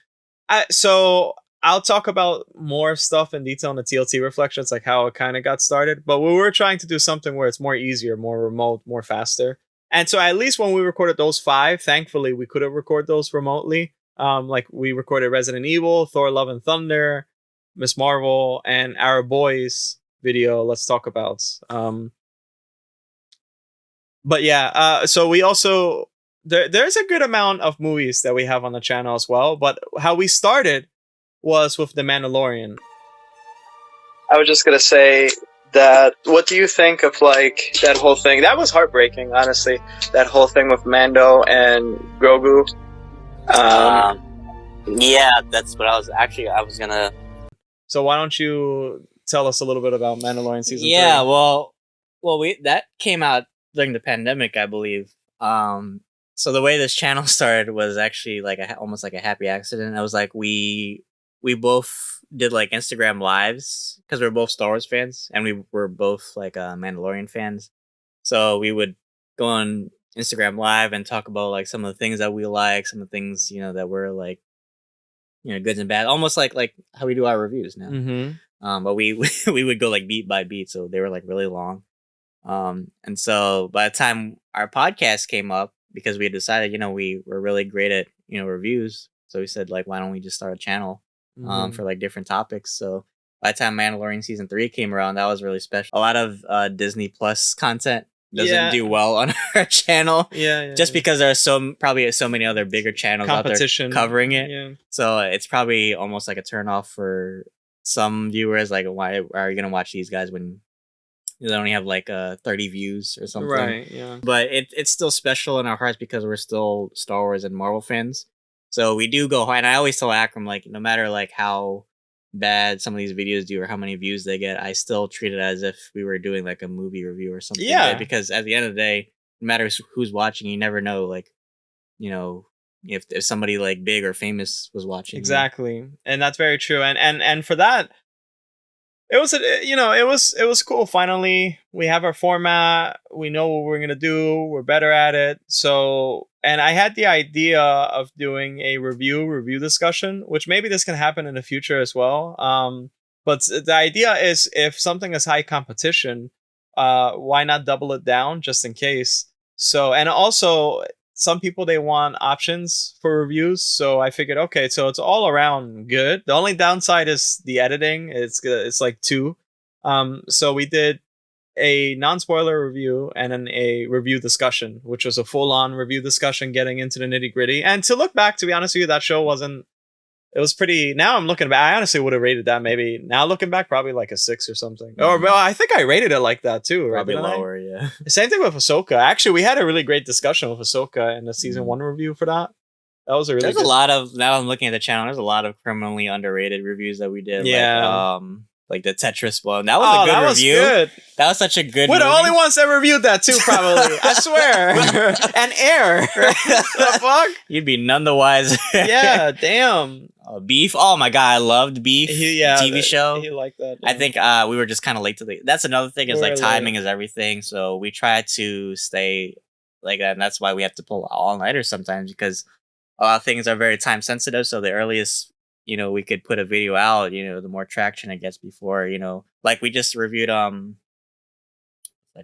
Speaker 2: So I'll talk about more stuff in detail in the TLT reflections, like how it kind of got started. But we were trying to do something where it's more easier, more remote, more faster. And so at least when we recorded those 5, thankfully we could have recorded those remotely. Like we recorded Resident Evil, Thor: Love and Thunder, Miss Marvel, and our boys video. Let's talk about. But yeah, so we also there's a good amount of movies that we have on the channel as well. But how we started was with The Mandalorian. I was just gonna say that. What do you think of like that whole thing? That was heartbreaking, honestly. That whole thing with Mando and Grogu.
Speaker 1: Yeah, that's what I was gonna.
Speaker 2: So why don't you tell us a little bit about Mandalorian season 3?
Speaker 1: Yeah, well, that came out during the pandemic, I believe. So the way this channel started was actually like almost like a happy accident. It was like we both did like Instagram lives because we were both Star Wars fans, and we were both like Mandalorian fans. So we would go on Instagram live and talk about like some of the things that we like, some of the things that were like goods and bad, almost like how we do our reviews now.
Speaker 2: Mm-hmm.
Speaker 1: But we would go like beat by beat, so they were like really long. And so by the time our podcast came up, because we had decided, we were really great at reviews, so we said like, why don't we just start a channel for like different topics? So by the time Mandalorian season 3 came around, that was really special. A lot of Disney Plus content doesn't do well on our channel. Just because there are probably so many other bigger channels out there covering it.
Speaker 2: Yeah.
Speaker 1: So it's probably almost like a turnoff for some viewers. Like, why are you gonna watch these guys when they only have like 30 views or something.
Speaker 2: Right. Yeah.
Speaker 1: But it's still special in our hearts because we're still Star Wars and Marvel fans. So we do go hard. And I always tell Akram, like, no matter like how bad some of these videos do or how many views they get, I still treat it as if we were doing like a movie review or something.
Speaker 2: Yeah.
Speaker 1: Right? Because at the end of the day, no matter who's watching, you never know, like, you know, if somebody like big or famous was watching.
Speaker 2: Exactly. And that's very true. And for that, it was it was cool. Finally, we have our format. We know what we're gonna do. We're better at it. So, and I had the idea of doing a review discussion, which maybe this can happen in the future as well. But the idea is if something is high competition, why not double it down just in case? So, and also some people, they want options for reviews, so I figured, okay, so it's all around good. The only downside is the editing. It's like 2. So we did a non-spoiler review and then a review discussion, which was a full-on review discussion getting into the nitty-gritty. And to look back, to be honest with you, that show wasn't. It was pretty. Now I'm looking back. I honestly would have rated that maybe. Now looking back, probably like a 6 or something. Or well, I think I rated it like that too. Right?
Speaker 1: Probably lower, yeah.
Speaker 2: Same thing with Ahsoka. Actually, we had a really great discussion with Ahsoka in the season 1 review for that. That was a really.
Speaker 1: There's
Speaker 2: good...
Speaker 1: a lot of, now I'm looking at the channel. There's a lot of criminally underrated reviews that we did.
Speaker 2: Yeah.
Speaker 1: Like the Tetris one. That was a good review.
Speaker 2: Good.
Speaker 1: That was such a good.
Speaker 2: We're the
Speaker 1: movie.
Speaker 2: only ones that reviewed that too, probably. I swear. And Air. The fuck?
Speaker 1: You'd be none the wiser.
Speaker 2: Yeah. Damn.
Speaker 1: Beef. Oh my god, I loved Beef. TV show.
Speaker 2: He liked that. Yeah.
Speaker 1: I think we were just kind of late to the. That's another thing. Is like timing is everything. So we try to stay like that, and that's why we have to pull all nighters sometimes because a lot of things are very time sensitive. So the earliest we could put a video out, the more traction it gets before, like we just reviewed that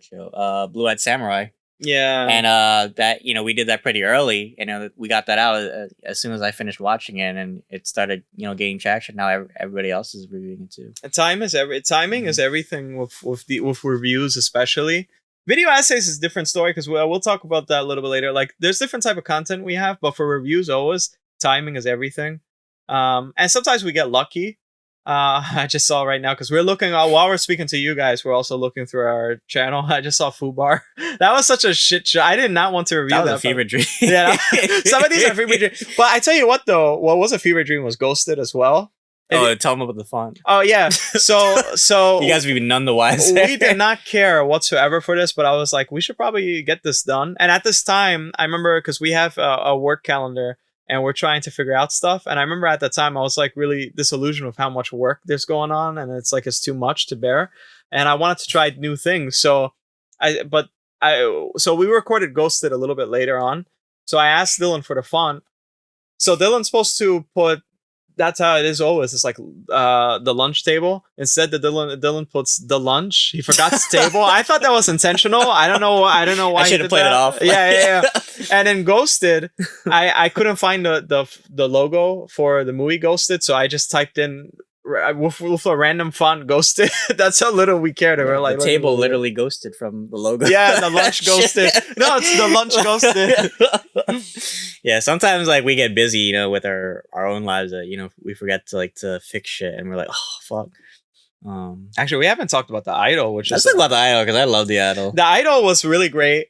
Speaker 1: show, Blue-Eyed Samurai.
Speaker 2: Yeah.
Speaker 1: And that, we did that pretty early, and we got that out as soon as I finished watching it, and it started, gaining traction. Now everybody else is reviewing it too. And
Speaker 2: timing is everything with reviews, especially. Video essays is a different story because we'll talk about that a little bit later. Like there's different type of content we have, but for reviews, always timing is everything. And sometimes we get lucky. I just saw right now because we're looking while we're speaking to you guys, we're also looking through our channel. I just saw Fubar. That was such a shit show. I did not want to review that.
Speaker 1: That was a fever dream.
Speaker 2: Yeah, some of these are fever dream. But I tell you what, though, what was a fever dream was Ghosted as well.
Speaker 1: Tell them about the font.
Speaker 2: Oh yeah, so
Speaker 1: you guys would be none the wiser.
Speaker 2: We did not care whatsoever for this, but I was like, we should probably get this done. And at this time, I remember because we have a work calendar. And we're trying to figure out stuff. And I remember at that time, I was like really disillusioned with how much work there's going on. And it's like, it's too much to bear. And I wanted to try new things. So we recorded Ghosted a little bit later on. So I asked Dylan for the font. So Dylan's supposed to put, that's how it is always. It's like the lunch table. Instead, Dylan puts the lunch. He forgot his table. I thought that was intentional. I don't know why.
Speaker 1: I should have played it off.
Speaker 2: Yeah. And then Ghosted, I couldn't find the logo for the movie Ghosted, so I just typed in with a random font Ghosted. That's how little we cared. We're like
Speaker 1: the table literally ghosted from the logo.
Speaker 2: Yeah, the lunch Ghosted. No, it's the lunch Ghosted.
Speaker 1: Yeah, sometimes like we get busy, with our own lives that we forget to fix shit, and we're like, oh fuck.
Speaker 2: Actually, we haven't talked about the Idol, which
Speaker 1: let's talk about the Idol because I love the Idol.
Speaker 2: The Idol was really great.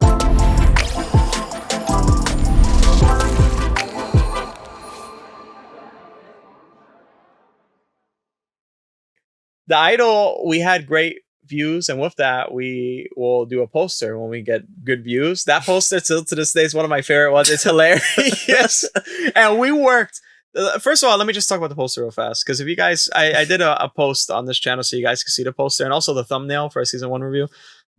Speaker 2: The Idol, we had great views, and with that, we will do a poster when we get good views. That poster still to this day is one of my favorite ones. It's hilarious. And we worked. First of all, let me just talk about the poster real fast. Because if you guys, I did a post on this channel so you guys can see the poster and also the thumbnail for a season 1 review.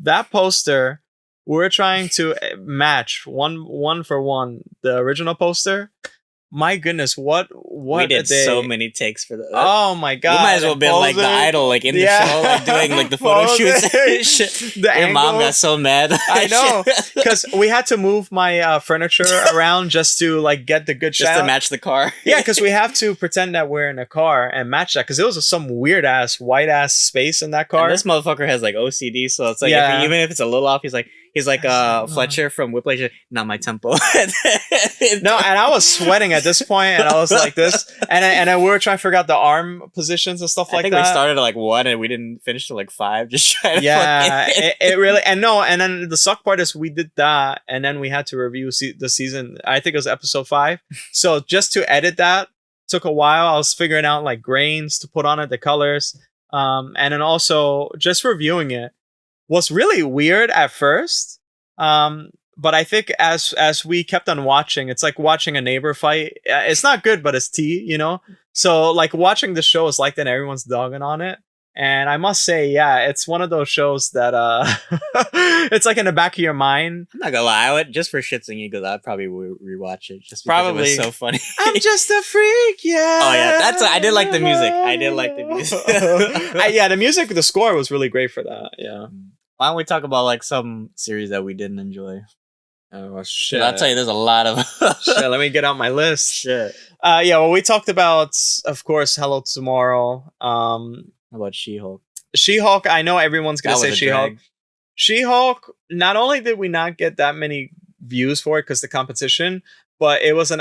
Speaker 2: That poster, we're trying to match one for one the original poster. My goodness, what
Speaker 1: we did so many takes for that.
Speaker 2: Oh my god.
Speaker 1: We might as well have been like the Idol, like in the show, like doing like the photo shoots. Your mom got so mad.
Speaker 2: I know. Because we had to move my furniture around just to like get the good shot.
Speaker 1: Just to match the car.
Speaker 2: Yeah, because we have to pretend that we're in a car and match that. Because it was some weird ass white ass space in that car.
Speaker 1: And this motherfucker has like OCD, so it's like even if it's a little off, he's like Fletcher from Whiplash, not my tempo.
Speaker 2: No, and I was sweating at this point, and I was like this. and we were trying to figure out the arm positions and stuff
Speaker 1: I
Speaker 2: like
Speaker 1: think
Speaker 2: that.
Speaker 1: we started at like 1 and we didn't finish till like 5. Just trying to
Speaker 2: Yeah,
Speaker 1: fucking-
Speaker 2: it really and no, and then the suck part is we did that, and then we had to review the season. I think it was episode 5. So just to edit that took a while. I was figuring out like grains to put on it, the colors, and then also just reviewing it was really weird at first. But I think as we kept on watching, it's like watching a neighbor fight. It's not good, but it's tea, you know. So like watching the show is like that. Everyone's dogging on it. And I must say, yeah, it's one of those shows that it's like in the back of your mind.
Speaker 1: I'm not gonna lie, I would just for shits and giggles, I'd probably rewatch it just because
Speaker 2: Probably.
Speaker 1: it was so funny.
Speaker 2: I'm just a freak, yeah.
Speaker 1: Oh yeah, I did like the music. I did like the music.
Speaker 2: Yeah, the music, the score was really great for that. Yeah.
Speaker 1: Why don't we talk about like some series that we didn't enjoy?
Speaker 2: Oh
Speaker 1: 'Cause
Speaker 2: shit!
Speaker 1: I'll tell you, there's a lot of
Speaker 2: Shit, let me get out my list.
Speaker 1: shit.
Speaker 2: Yeah, well, we talked about, of course, Hello Tomorrow.
Speaker 1: How about She-Hulk?
Speaker 2: She-Hulk. I know everyone's gonna
Speaker 1: That
Speaker 2: say
Speaker 1: was a
Speaker 2: She-Hulk.
Speaker 1: drag.
Speaker 2: She-Hulk. Not only did we not get that many views for it because the competition, but it was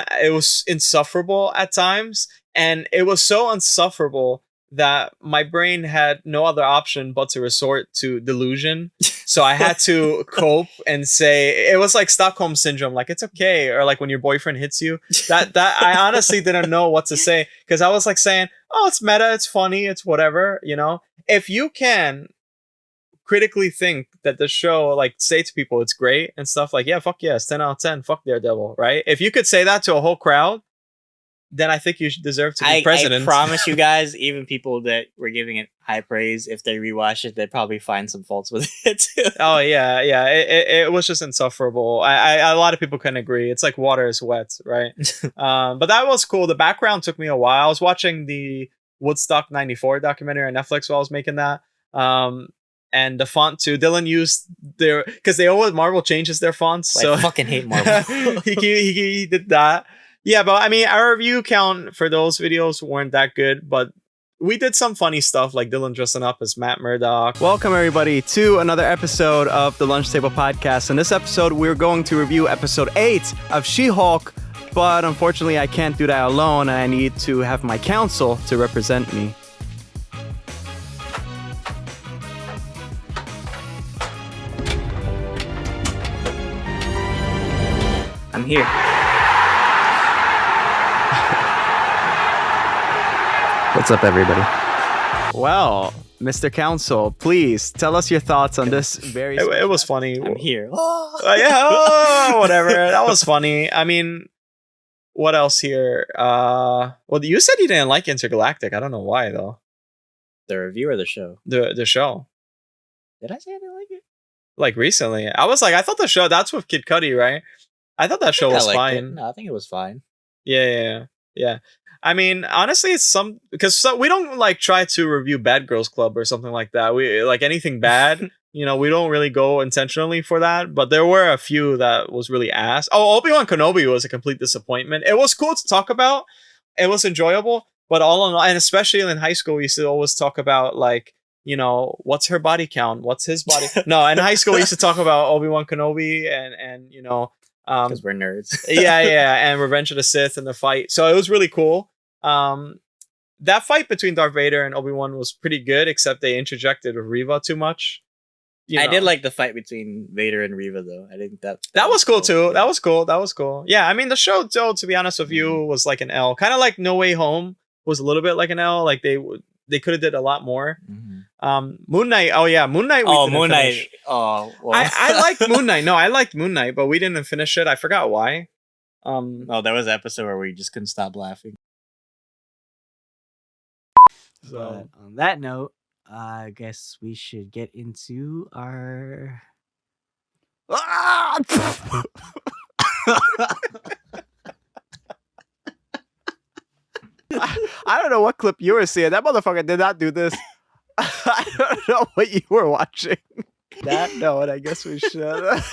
Speaker 2: insufferable at times, and it was so insufferable that my brain had no other option but to resort to delusion. So I had to cope and say it was like Stockholm syndrome, like it's okay, or like when your boyfriend hits you. That I honestly didn't know what to say because I was like saying, "Oh, it's meta, it's funny, it's whatever," you know. If you can critically think that the show, like say to people it's great and stuff, like yeah, fuck yes, 10 out of 10, fuck Daredevil, right? If you could say that to a whole crowd, then I think you should deserve to be president.
Speaker 1: I promise you guys, even people that were giving it high praise, if they rewatch it, they'd probably find some faults with it too.
Speaker 2: Oh yeah, yeah. It was just insufferable. A lot of people can agree. It's like water is wet, right? But that was cool. The background took me a while. I was watching the Woodstock '94 documentary on Netflix while I was making that. And the font too. Dylan used their because they always Marvel changes their fonts. So
Speaker 1: I fucking hate Marvel.
Speaker 2: he did that. Yeah, but I mean, our review count for those videos weren't that good, but we did some funny stuff like Dylan dressing up as Matt Murdock. Welcome, everybody, to another episode of the Lunch Table Podcast. In this episode, we're going to review episode 8 of She-Hulk, but unfortunately, I can't do that alone, and I need to have my counsel to represent me.
Speaker 1: I'm here.
Speaker 4: What's up, everybody?
Speaker 2: Well, Mr. Counsel, please tell us your thoughts on this very... It was funny.
Speaker 1: I'm here.
Speaker 2: Whatever. That was funny. I mean, what else here? Well, you said you didn't like Intergalactic. I don't know why, though.
Speaker 1: The review or the show?
Speaker 2: The show.
Speaker 1: Did I say I didn't like it?
Speaker 2: Like, recently. I was like, I thought the show... That's with Kid Cudi, right? I thought that show was fine.
Speaker 1: No, I think it was fine.
Speaker 2: Yeah. I mean, honestly, it's some because we don't like try to review Bad Girls Club or something like that. We like anything bad, you know, we don't really go intentionally for that. But there were a few that was really ass. Oh, Obi-Wan Kenobi was a complete disappointment. It was cool to talk about. It was enjoyable, but all in all, and especially in high school, we used to always talk about like, you know, what's her body count? What's his body? No, in high school, we used to talk about Obi-Wan Kenobi and you know.
Speaker 1: Because we're nerds.
Speaker 2: yeah, and Revenge of the Sith and the fight. So it was really cool. That fight between Darth Vader and Obi-Wan was pretty good, except they interjected with Reva too much.
Speaker 1: I did like the fight between Vader and Reva, though. I think that
Speaker 2: was cool too. That was cool. Yeah, I mean the show, though, to be honest with you, was like an L. Kind of like No Way Home was a little bit like an L. Like they could have did a lot more.
Speaker 1: Mm-hmm.
Speaker 2: Moon Knight. Oh yeah, Moon Knight.
Speaker 1: Moon Knight.
Speaker 2: Finish.
Speaker 1: Oh, well.
Speaker 2: I liked Moon Knight. No, I liked Moon Knight, but we didn't finish it. I forgot why.
Speaker 1: There was an episode where we just couldn't stop laughing.
Speaker 4: So on that note, I guess we should get into our.
Speaker 2: I don't know what clip you were seeing. That motherfucker did not do this. I don't know what you were watching. That no, and I guess we should. I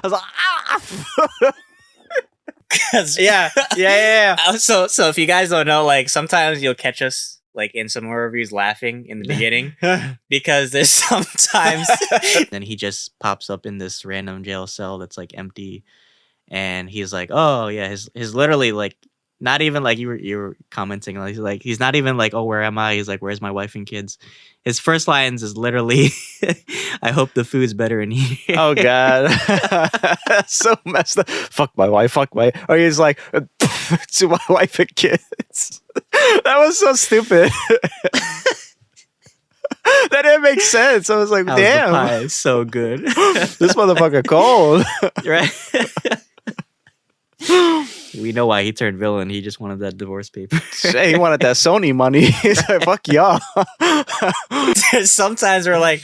Speaker 2: was like, yeah.
Speaker 1: So if you guys don't know, like sometimes you'll catch us like in some horror reviews laughing in the beginning because there's sometimes
Speaker 4: then he just pops up in this random jail cell that's like empty,
Speaker 1: and he's like, oh yeah, his literally like not even like you were commenting like he's not even like, oh, where am I? He's like, where's my wife and kids? His first lines is literally, I hope the food's better in here.
Speaker 2: Oh god, so messed up. Fuck my wife. Or he's like, to my wife and kids. That was so stupid. That didn't make sense. I was like,
Speaker 1: How's
Speaker 2: damn,
Speaker 1: the pie is so good.
Speaker 2: this motherfucker cold.
Speaker 1: Right. We know why he turned villain. He just wanted that divorce paper.
Speaker 2: He wanted that Sony money. He's like, fuck y'all.
Speaker 1: Sometimes we're like,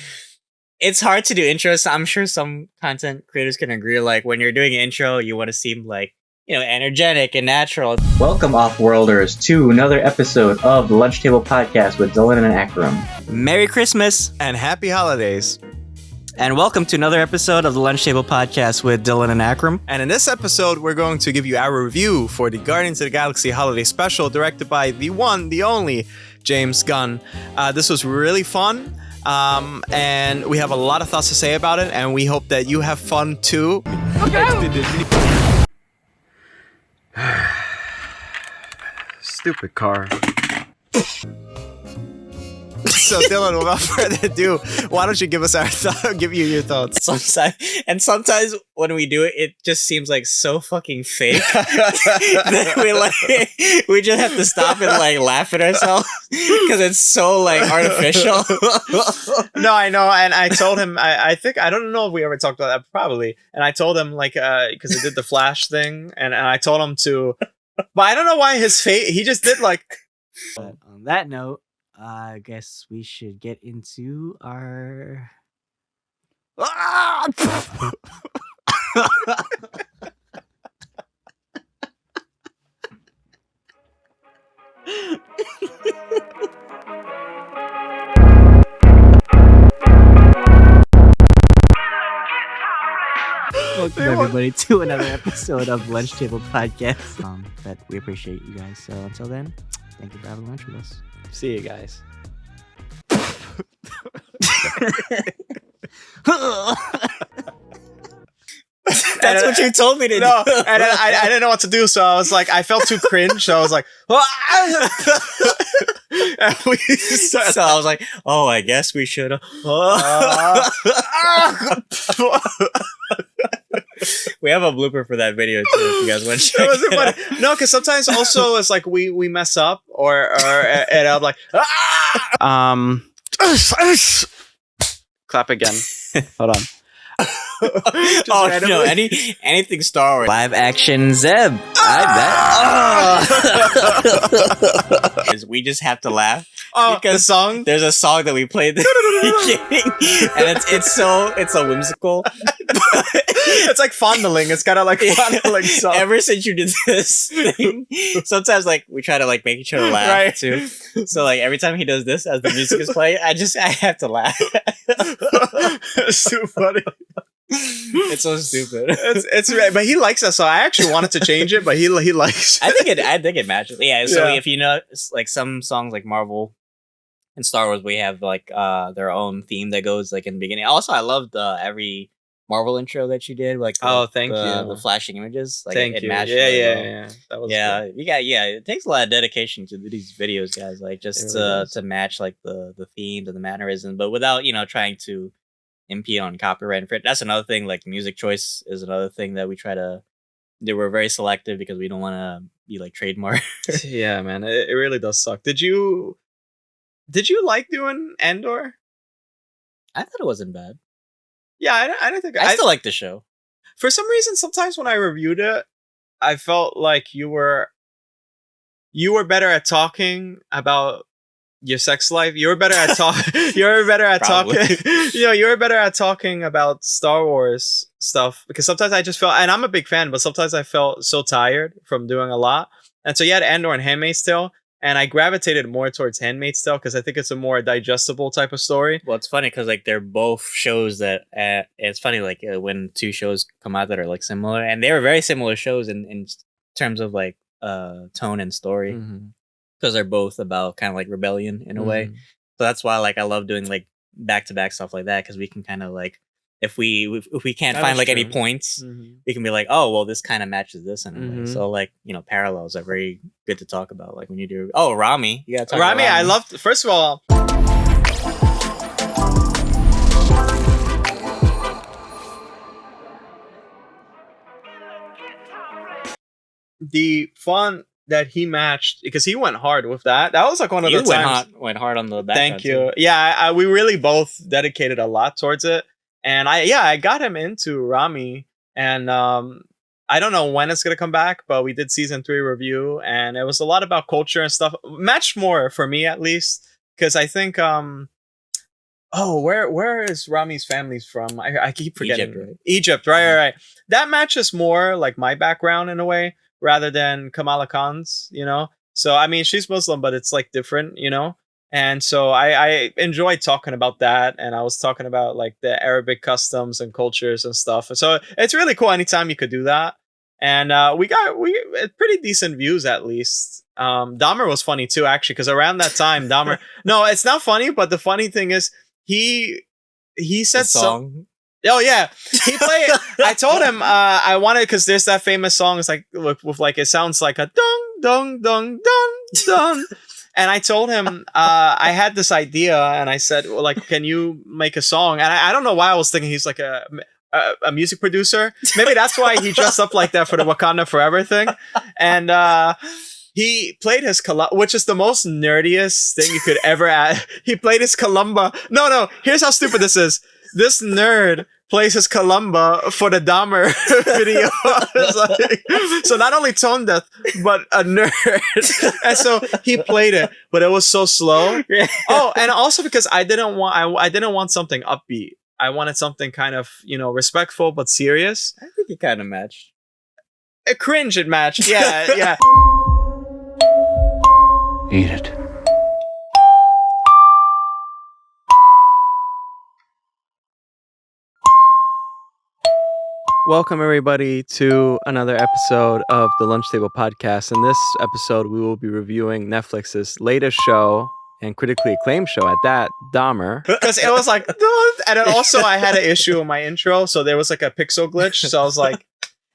Speaker 1: it's hard to do intros. I'm sure some content creators can agree. Like when you're doing an intro, you want to seem like, energetic and natural. Welcome, Off-Worlders, to another episode of the Lunch Table Podcast with Dylan and Akram. Merry Christmas
Speaker 2: And happy holidays.
Speaker 1: and welcome to another episode of the Lunch Table Podcast with Dylan and Akram.
Speaker 2: And in this episode, we're going to give you our review for the Guardians of the Galaxy Holiday Special, directed by the one, the only, James Gunn. This was really fun, and we have a lot of thoughts to say about it, and we hope that you have fun too. Stupid car. So Dylan, without further ado, why don't you give us give you your thoughts?
Speaker 1: Sometimes when we do it, it just seems like so fucking fake that we just have to stop and like laugh at ourselves because it's so like artificial.
Speaker 2: No, I know, and I told him. I think I don't know if we ever talked about that. Probably, and I told him like because he did the Flash thing, and I told him to, but I don't know why his face. He just did like.
Speaker 1: But on that note, I guess we should get into our. Welcome everybody to another episode of Lunch Table Podcast. But we appreciate you guys. So until then, thank you for having lunch with us.
Speaker 2: See you guys.
Speaker 1: That's what you told me to do.
Speaker 2: No, and I didn't know what to do, so I was like, I felt too cringe, so I was like, and we started,
Speaker 1: So I was like, oh, I guess we should. We have a blooper for that video too, if you guys want to check
Speaker 2: it wasn't
Speaker 1: it out.
Speaker 2: funny. No, because sometimes also it's like we mess up, or and I'm like, clap again. Hold on.
Speaker 1: Oh no! Anything Star Wars live action Zeb. I bet. Is we just have to laugh
Speaker 2: Because the song.
Speaker 1: there's a song that we played at the beginning, and it's so whimsical.
Speaker 2: It's like fondling. It's kind of like fondling song.
Speaker 1: Ever since you did this thing, sometimes like we try to like make each other laugh
Speaker 2: Right.
Speaker 1: too. So like every time he does this as the music is playing, I have to laugh.
Speaker 2: It's too funny.
Speaker 1: It's so stupid.
Speaker 2: It's right, but he likes that song. I actually wanted to change it, but he likes.
Speaker 1: I think it matches. Yeah. So
Speaker 2: Yeah.
Speaker 1: if you know, like some songs like Marvel and Star Wars, we have like their own theme that goes like in the beginning. Also, I loved every Marvel intro that you did. Like
Speaker 2: Thank you.
Speaker 1: the flashing images. Like
Speaker 2: Thank
Speaker 1: it
Speaker 2: you.
Speaker 1: matched
Speaker 2: Yeah,
Speaker 1: really
Speaker 2: yeah,
Speaker 1: well.
Speaker 2: yeah. That was
Speaker 1: Yeah,
Speaker 2: good.
Speaker 1: you got it takes a lot of dedication to do these videos, guys. Like just
Speaker 2: It really does.
Speaker 1: to match like the themes and the mannerisms, but without trying to impede on copyright infringement. That's another thing. Like music choice is another thing that we try to. We're very selective because we don't want to be like trademark.
Speaker 2: Yeah, man, it really does suck. Did you like doing Andor?
Speaker 1: I thought it wasn't bad.
Speaker 2: Yeah, I don't think
Speaker 1: I still like the show.
Speaker 2: For some reason, sometimes when I reviewed it, I felt like you were better at talking about your sex life. You were better at you were better at talking.
Speaker 1: Probably.
Speaker 2: You were better at talking about Star Wars stuff, because sometimes I just felt, and I'm a big fan, but sometimes I felt so tired from doing a lot. And so you had Andor and Handmaid's Tale, and I gravitated more towards Handmaid's Tale because I think it's a more digestible type of story.
Speaker 1: Well, it's funny because like they're both shows that it's funny like when two shows come out that are like similar, and they were very similar shows in terms of like tone and story, because they're both about kind of like rebellion in a way. So that's why like I love doing like back to back stuff like that, because we can kind of like if we can't
Speaker 2: That
Speaker 1: find
Speaker 2: is
Speaker 1: like any
Speaker 2: true.
Speaker 1: points,
Speaker 2: Mhm.
Speaker 1: we can be like, oh well, this kind of matches this in a way.
Speaker 2: Mhm.
Speaker 1: So like parallels are very good to talk about. Like when you do Ramy, you gotta talk
Speaker 2: Ramy,
Speaker 1: about
Speaker 2: I loved. First of all, the fun that he matched because he went hard with that. That was like one of
Speaker 1: you
Speaker 2: the times.
Speaker 1: went hard on the background.
Speaker 2: Thank you. Yeah, we really both dedicated a lot towards it, and I got him into Ramy, and I don't know when it's gonna come back, but we did season 3 review, and it was a lot about culture and stuff. Matched more for me at least, because I think where is Ramy's family's from? I keep forgetting.
Speaker 1: Egypt, right?
Speaker 2: Egypt, right. That matches more like my background in a way, rather than Kamala Khan's, So I mean, she's Muslim, but it's like different, And so I enjoyed talking about that, and I was talking about like the Arabic customs and cultures and stuff. So it's really cool anytime you could do that. And we got pretty decent views at least. Dahmer was funny too, actually, because around that time, Dahmer. No, it's not funny, but the funny thing is he said
Speaker 1: song.
Speaker 2: Oh yeah, he played. I told him I wanted, because there's that famous song. It's like with like, it sounds like a dong dong dong dong dong. And I told him I had this idea, and I said, well, like, can you make a song? And I don't know why I was thinking he's like a music producer. Maybe that's why he dressed up like that for the Wakanda Forever thing. And he played his which is the most nerdiest thing you could ever add. He played his kalimba. No, here's how stupid this is. This nerd plays his kalimba for the Dahmer video. So not only tone deaf, but a nerd. And so he played it, but it was so slow. Oh, and also because I didn't want something upbeat. I wanted something kind of, respectful but serious.
Speaker 1: I think it kind of matched.
Speaker 2: It matched. Yeah.
Speaker 6: Eat it.
Speaker 2: Welcome, everybody, to another episode of the Lunch Table Podcast. In this episode, we will be reviewing Netflix's latest show and critically acclaimed show at that, Dahmer. Because it was like, and then also I had an issue in my intro, so there was like a pixel glitch. So I was like,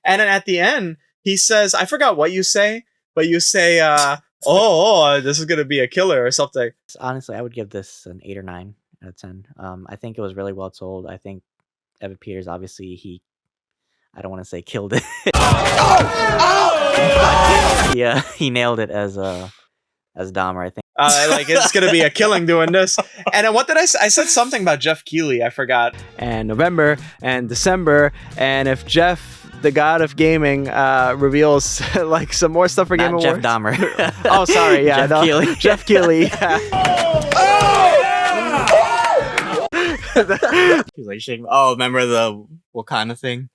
Speaker 2: and then at the end, he says, I forgot what you say, but you say, this is going to be a killer or something.
Speaker 4: Honestly, I would give this an 8 or 9 out of 10. I think it was really well told. I think Evan Peters, obviously, I don't want to say killed it. Yeah, he nailed it as Dahmer, I think.
Speaker 2: Like, it's gonna be a killing doing this. And then what did I say? I said something about Jeff Keighley. I forgot. And November and December, and if Jeff, the god of gaming, reveals like some more stuff for Game Awards.
Speaker 4: Jeff Dahmer.
Speaker 2: Oh, sorry. Yeah,
Speaker 4: Keighley.
Speaker 2: Jeff Keighley.
Speaker 1: He's like shaking. Oh, remember the Wakanda thing?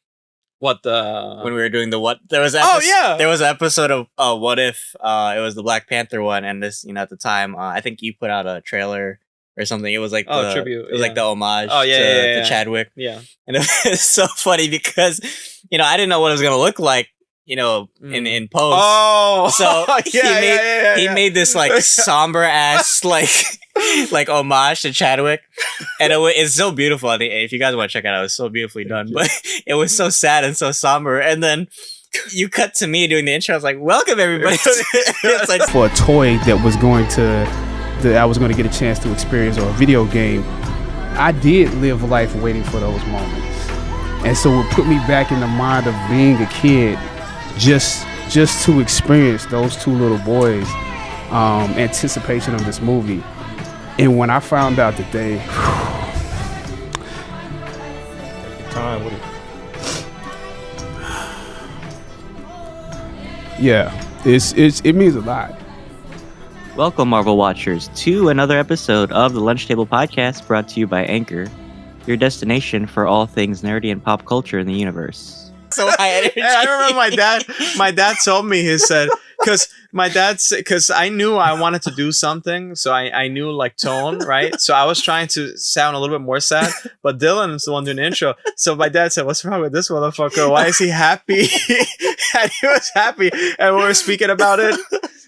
Speaker 2: What the?
Speaker 1: When we were doing the what? There was there was an episode of What If it was the Black Panther one, and this, at the time, I think you put out a trailer or something. It was like the
Speaker 2: tribute.
Speaker 1: It was like the homage
Speaker 2: to
Speaker 1: Chadwick.
Speaker 2: Yeah.
Speaker 1: And it was so funny because, I didn't know what it was gonna look like, in post.
Speaker 2: Oh,
Speaker 1: so he made this like somber ass like homage to Chadwick, and it's so beautiful. I think if you guys want to check it out, it was so beautifully done. But it was so sad and so somber. And then you cut to me doing the intro. I was like, "Welcome everybody." It's like,
Speaker 6: For a toy that I was going to get a chance to experience, or a video game, I did live life waiting for those moments, and so it put me back in the mind of being a kid, just to experience those two little boys' anticipation of this movie. And when I found out that they
Speaker 5: Time with it.
Speaker 6: it means a lot.
Speaker 4: Welcome, Marvel Watchers, to another episode of the Lunch Table Podcast, brought to you by Anchor, your destination for all things nerdy and pop culture in the universe.
Speaker 1: so high energy.
Speaker 2: I remember my dad told me, he said, because I knew I wanted to do something, so I knew like tone, right? So I was trying to sound a little bit more sad, but Dylan is the one doing the intro. So my dad said, "What's wrong with this motherfucker? Why is he happy?" And he was happy, and we were speaking about it.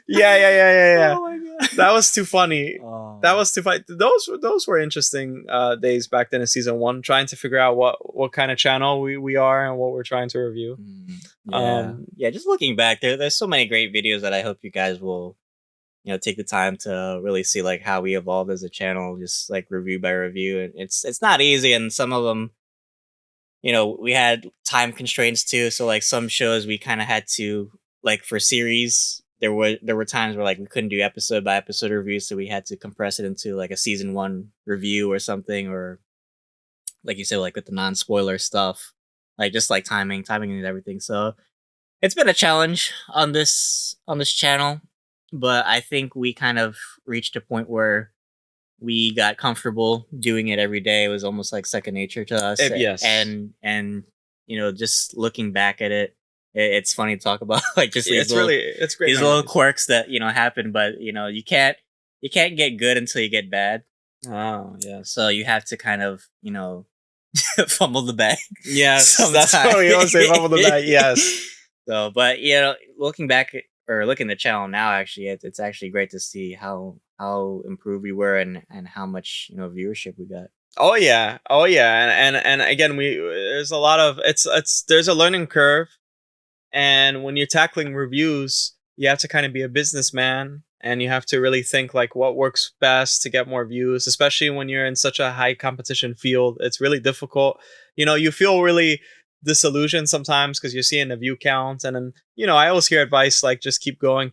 Speaker 2: Yeah.
Speaker 1: Oh my God.
Speaker 2: That was too funny.
Speaker 1: Oh.
Speaker 2: That was too funny. Those were interesting days back then in season 1, trying to figure out what kind of channel we are and what we're trying to review.
Speaker 1: Yeah, just looking back, there's so many great videos that I hope you guys will, take the time to really see like how we evolved as a channel, just like review by review. And it's not easy, and some of them, we had time constraints too. So like some shows we kind of had to, like for series, there were times where like we couldn't do episode by episode reviews, so we had to compress it into like a season 1 review or something, or like you said, like with the non-spoiler stuff, like just like timing and everything. So it's been a challenge on this channel, but I think we kind of reached a point where we got comfortable doing it every day. It was almost like second nature to us.
Speaker 2: Yes.
Speaker 1: And just looking back at it, it's funny to talk about like just
Speaker 2: it's great.
Speaker 1: These little quirks that happen, but you can't get good until you get bad.
Speaker 2: Oh yeah.
Speaker 1: So you have to kind of fumble the bag.
Speaker 2: Yes,
Speaker 1: Sometimes.
Speaker 2: that's what we always say. Fumble the bag. Yes.
Speaker 1: So, but looking back or looking at the channel now, actually, it's actually great to see how improved we were and how much viewership we got.
Speaker 2: Oh yeah, and again, there's a lot of there's a learning curve, and when you're tackling reviews, you have to kind of be a businessman, and you have to really think like what works best to get more views, especially when you're in such a high competition field. It's really difficult. You feel really disillusioned sometimes because you're seeing the view count, and then I always hear advice like just keep going.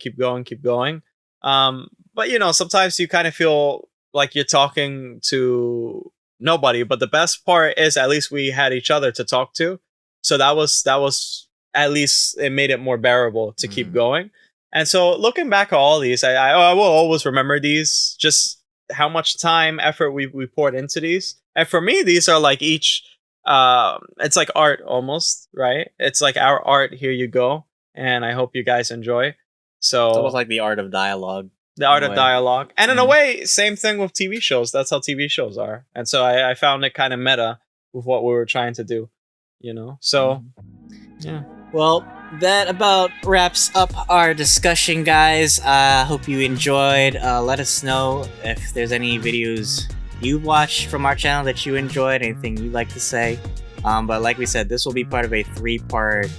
Speaker 2: But sometimes you kind of feel like you're talking to nobody. But the best part is at least we had each other to talk to, so that was at least it made it more bearable to keep going. And so looking back at all these, I will always remember these, just how much time, effort we poured into these. And for me, these are like each, it's like art almost, right? It's like our art. Here you go. And I hope you guys enjoy. So
Speaker 1: It's almost like the art of dialogue.
Speaker 2: The art of dialogue. And in a way, same thing with TV shows. That's how TV shows are. And so I found it kind of meta with what we were trying to do, So, yeah.
Speaker 1: Well, that about wraps up our discussion, guys. Hope you enjoyed. Let us know if there's any videos you've watched from our channel that you enjoyed, anything you'd like to say. But like we said, this will be part of a 3-part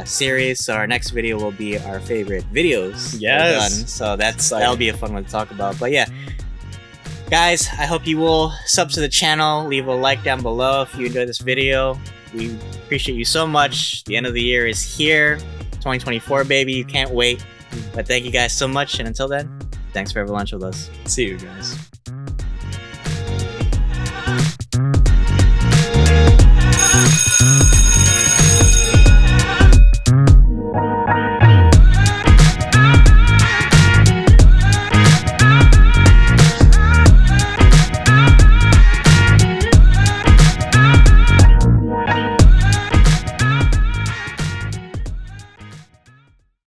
Speaker 1: series. So our next video will be our favorite videos.
Speaker 2: Yes.
Speaker 1: Done. So that'll be a fun one to talk about. But yeah, guys, I hope you will sub to the channel. Leave a like down below if you enjoyed this video. We appreciate you so much. The end of the year is here. 2024, baby. You can't wait. But thank you guys so much. And until then, thanks for having lunch with us.
Speaker 2: See you guys.